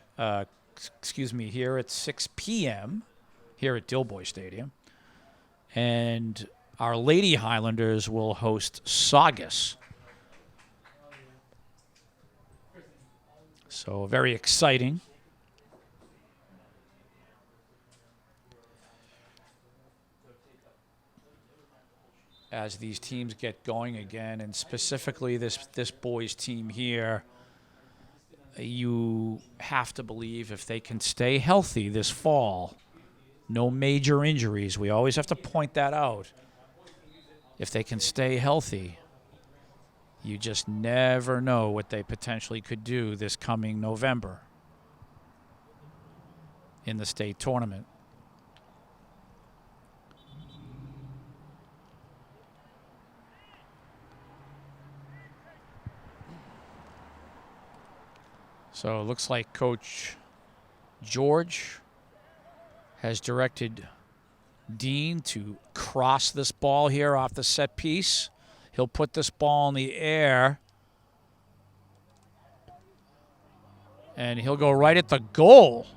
here at Dilboy Stadium. And our Lady Highlanders will host Saugus. So very exciting. As these teams get going again, and specifically this boys team here, you have to believe if they can stay healthy this fall, no major injuries. We always have to point that out. If they can stay healthy, you just never know what they potentially could do this coming November in the state tournament. So it looks like Coach George has directed Dean to cross this ball here off the set piece. He'll put this ball in the air, and he'll go right at the goal.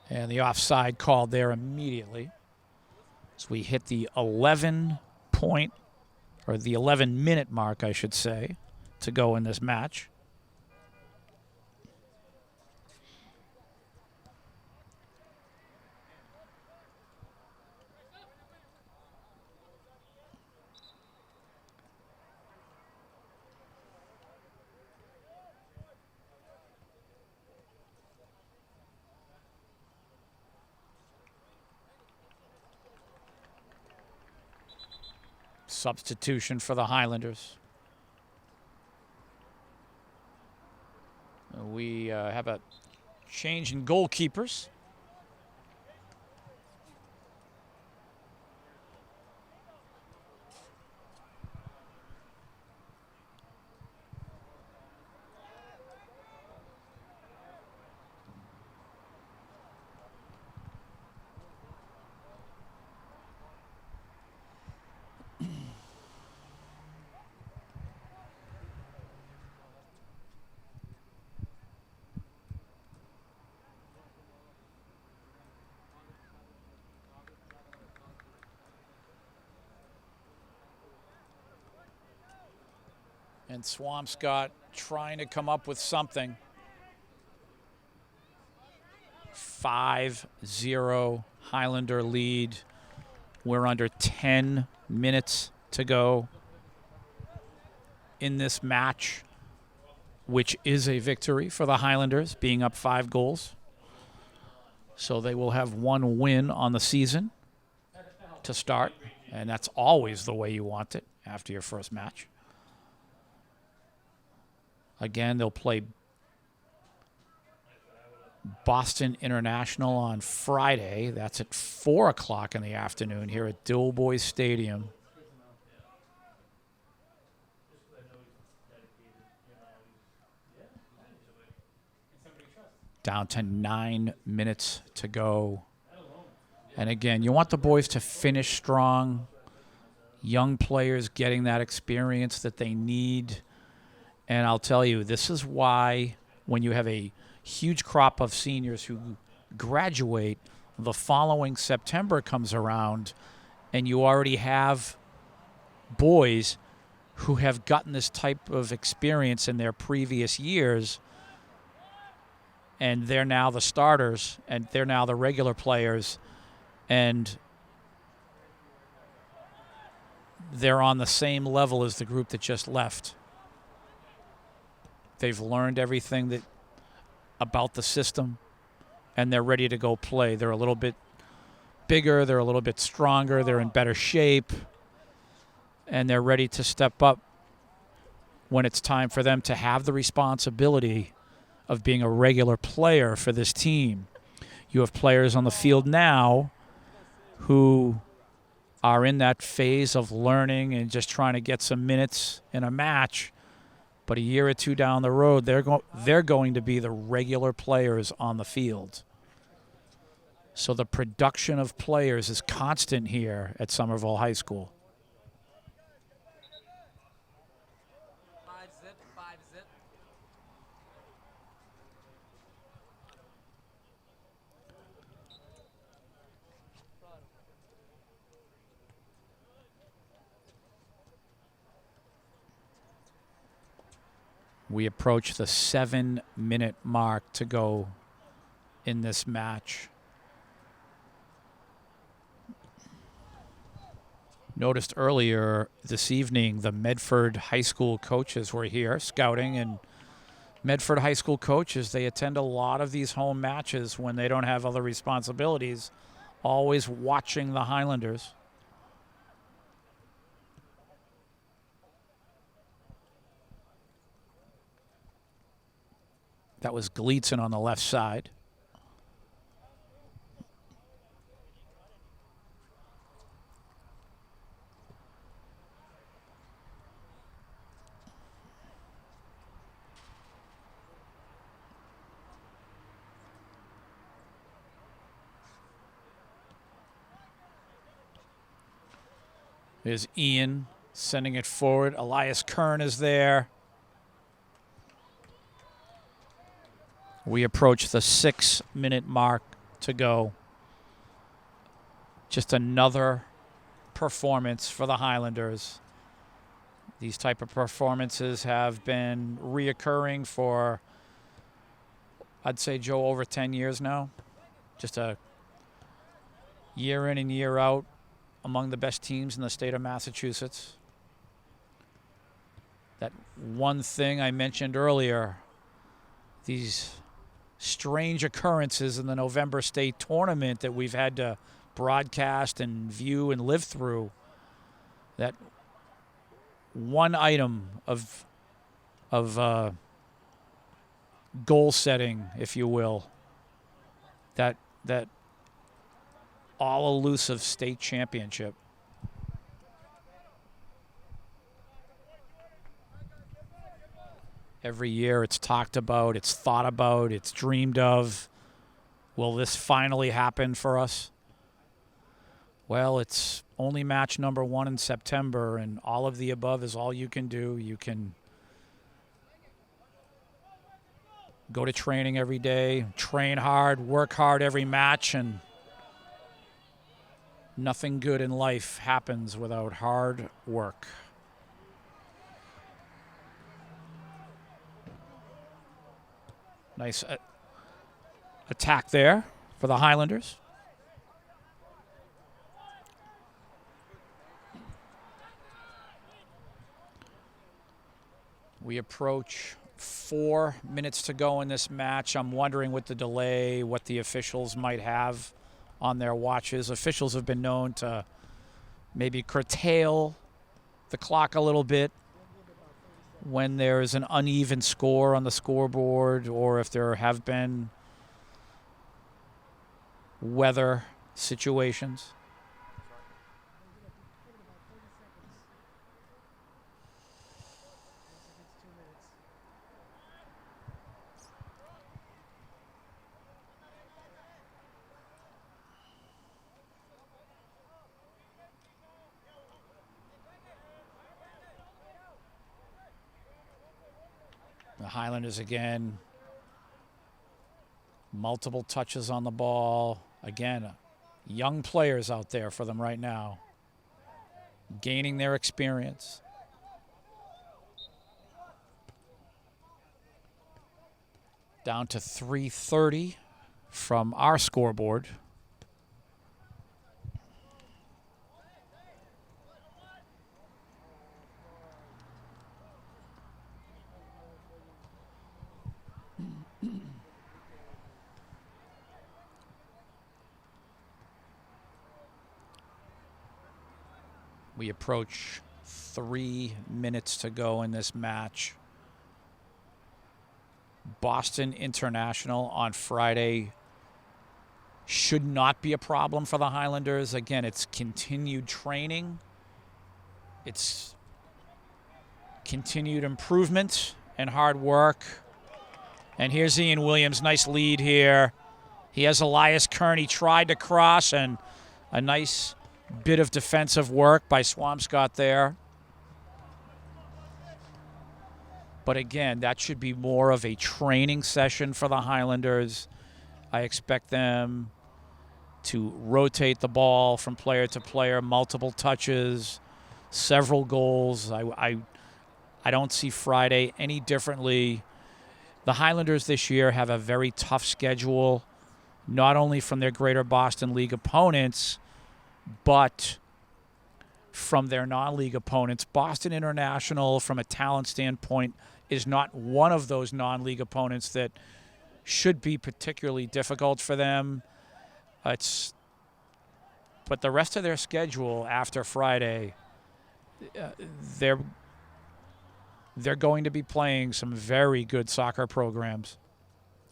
And the offside called there immediately. So we hit the 11-minute mark, I should say, to go in this match. Substitution for the Highlanders. We have a change in goalkeepers. And Swampscott trying to come up with something. 5-0 Highlander lead. We're under 10 minutes to go in this match, which is a victory for the Highlanders, being up 5 goals. So they will have 1 win on the season to start, and that's always the way you want it after your first match. Again, they'll play Boston International on Friday. That's at 4 o'clock in the afternoon here at Dilboy Stadium. Down to 9 minutes to go. And again, you want the boys to finish strong. Young players getting that experience that they need. And I'll tell you, this is why when you have a huge crop of seniors who graduate, the following September comes around, and you already have boys who have gotten this type of experience in their previous years, and they're now the starters, and they're now the regular players, and they're on the same level as the group that just left. They've learned everything about the system, and they're ready to go play. They're a little bit bigger. They're a little bit stronger. They're in better shape, and they're ready to step up when it's time for them to have the responsibility of being a regular player for this team. You have players on the field now who are in that phase of learning and just trying to get some minutes in a match. But a year or two down the road, they're going to be the regular players on the field. So the production of players is constant here at Somerville High School. 5-zip, 5-zip. We approach the 7-minute mark to go in this match. Noticed earlier this evening the Medford High School coaches were here scouting, and Medford High School coaches, they attend a lot of these home matches when they don't have other responsibilities, always watching the Highlanders. That was Gleason on the left side. There's Ian sending it forward. Elias Kern is there. We approach the 6-minute mark to go. Just another performance for the Highlanders. These type of performances have been reoccurring for, I'd say, Joe, over 10 years now. Just a year in and year out among the best teams in the state of Massachusetts. That one thing I mentioned earlier, these strange occurrences in the November state tournament that we've had to broadcast and view and live through, that one item of goal setting, if you will, that all elusive state championship. Every year it's talked about, it's thought about, it's dreamed of. Will this finally happen for us? Well, it's only match number 1 in September, and all of the above is all you can do. You can go to training every day, train hard, work hard every match, and nothing good in life happens without hard work. Nice attack there for the Highlanders. We approach 4 minutes to go in this match. I'm wondering with the delay what the officials might have on their watches. Officials have been known to maybe curtail the clock a little bit when there's an uneven score on the scoreboard, or if there have been weather situations. The Highlanders again, multiple touches on the ball. Again, young players out there for them right now, gaining their experience. Down to 3:30 from our scoreboard. We approach 3 minutes to go in this match. Boston International on Friday should not be a problem for the Highlanders. Again, it's continued training. It's continued improvement and hard work. And here's Ian Williams, nice lead here. He has Elias Kearney tried to cross, and a nice bit of defensive work by Swampscott there. But again, that should be more of a training session for the Highlanders. I expect them to rotate the ball from player to player, multiple touches, several goals. I don't see Friday any differently. The Highlanders this year have a very tough schedule, not only from their Greater Boston League opponents, but from their non-league opponents. Boston International, from a talent standpoint, is not one of those non-league opponents that should be particularly difficult for them. But the rest of their schedule after Friday, they're going to be playing some very good soccer programs.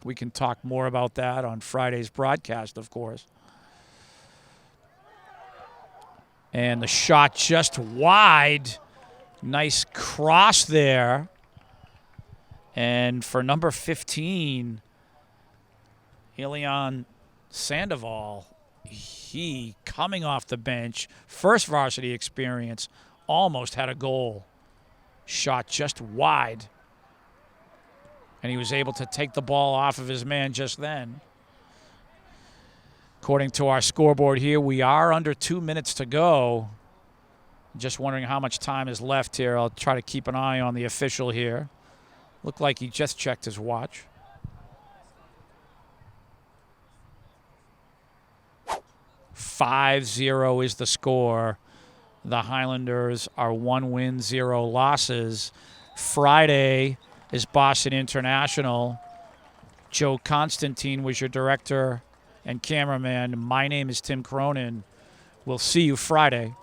We can talk more about that on Friday's broadcast, of course. And the shot just wide. Nice cross there. And for number 15, Ilian Sandoval, he, coming off the bench, first varsity experience, almost had a goal. Shot just wide. And he was able to take the ball off of his man just then. According to our scoreboard here, we are under 2 minutes to go. Just wondering how much time is left here. I'll try to keep an eye on the official here. Looked like he just checked his watch. "5-0 is the score. The Highlanders are 1 win, 0 losses. Friday is Boston International. Joe Constantine was your director and cameraman. My name is Tim Cronin. We'll see you Friday.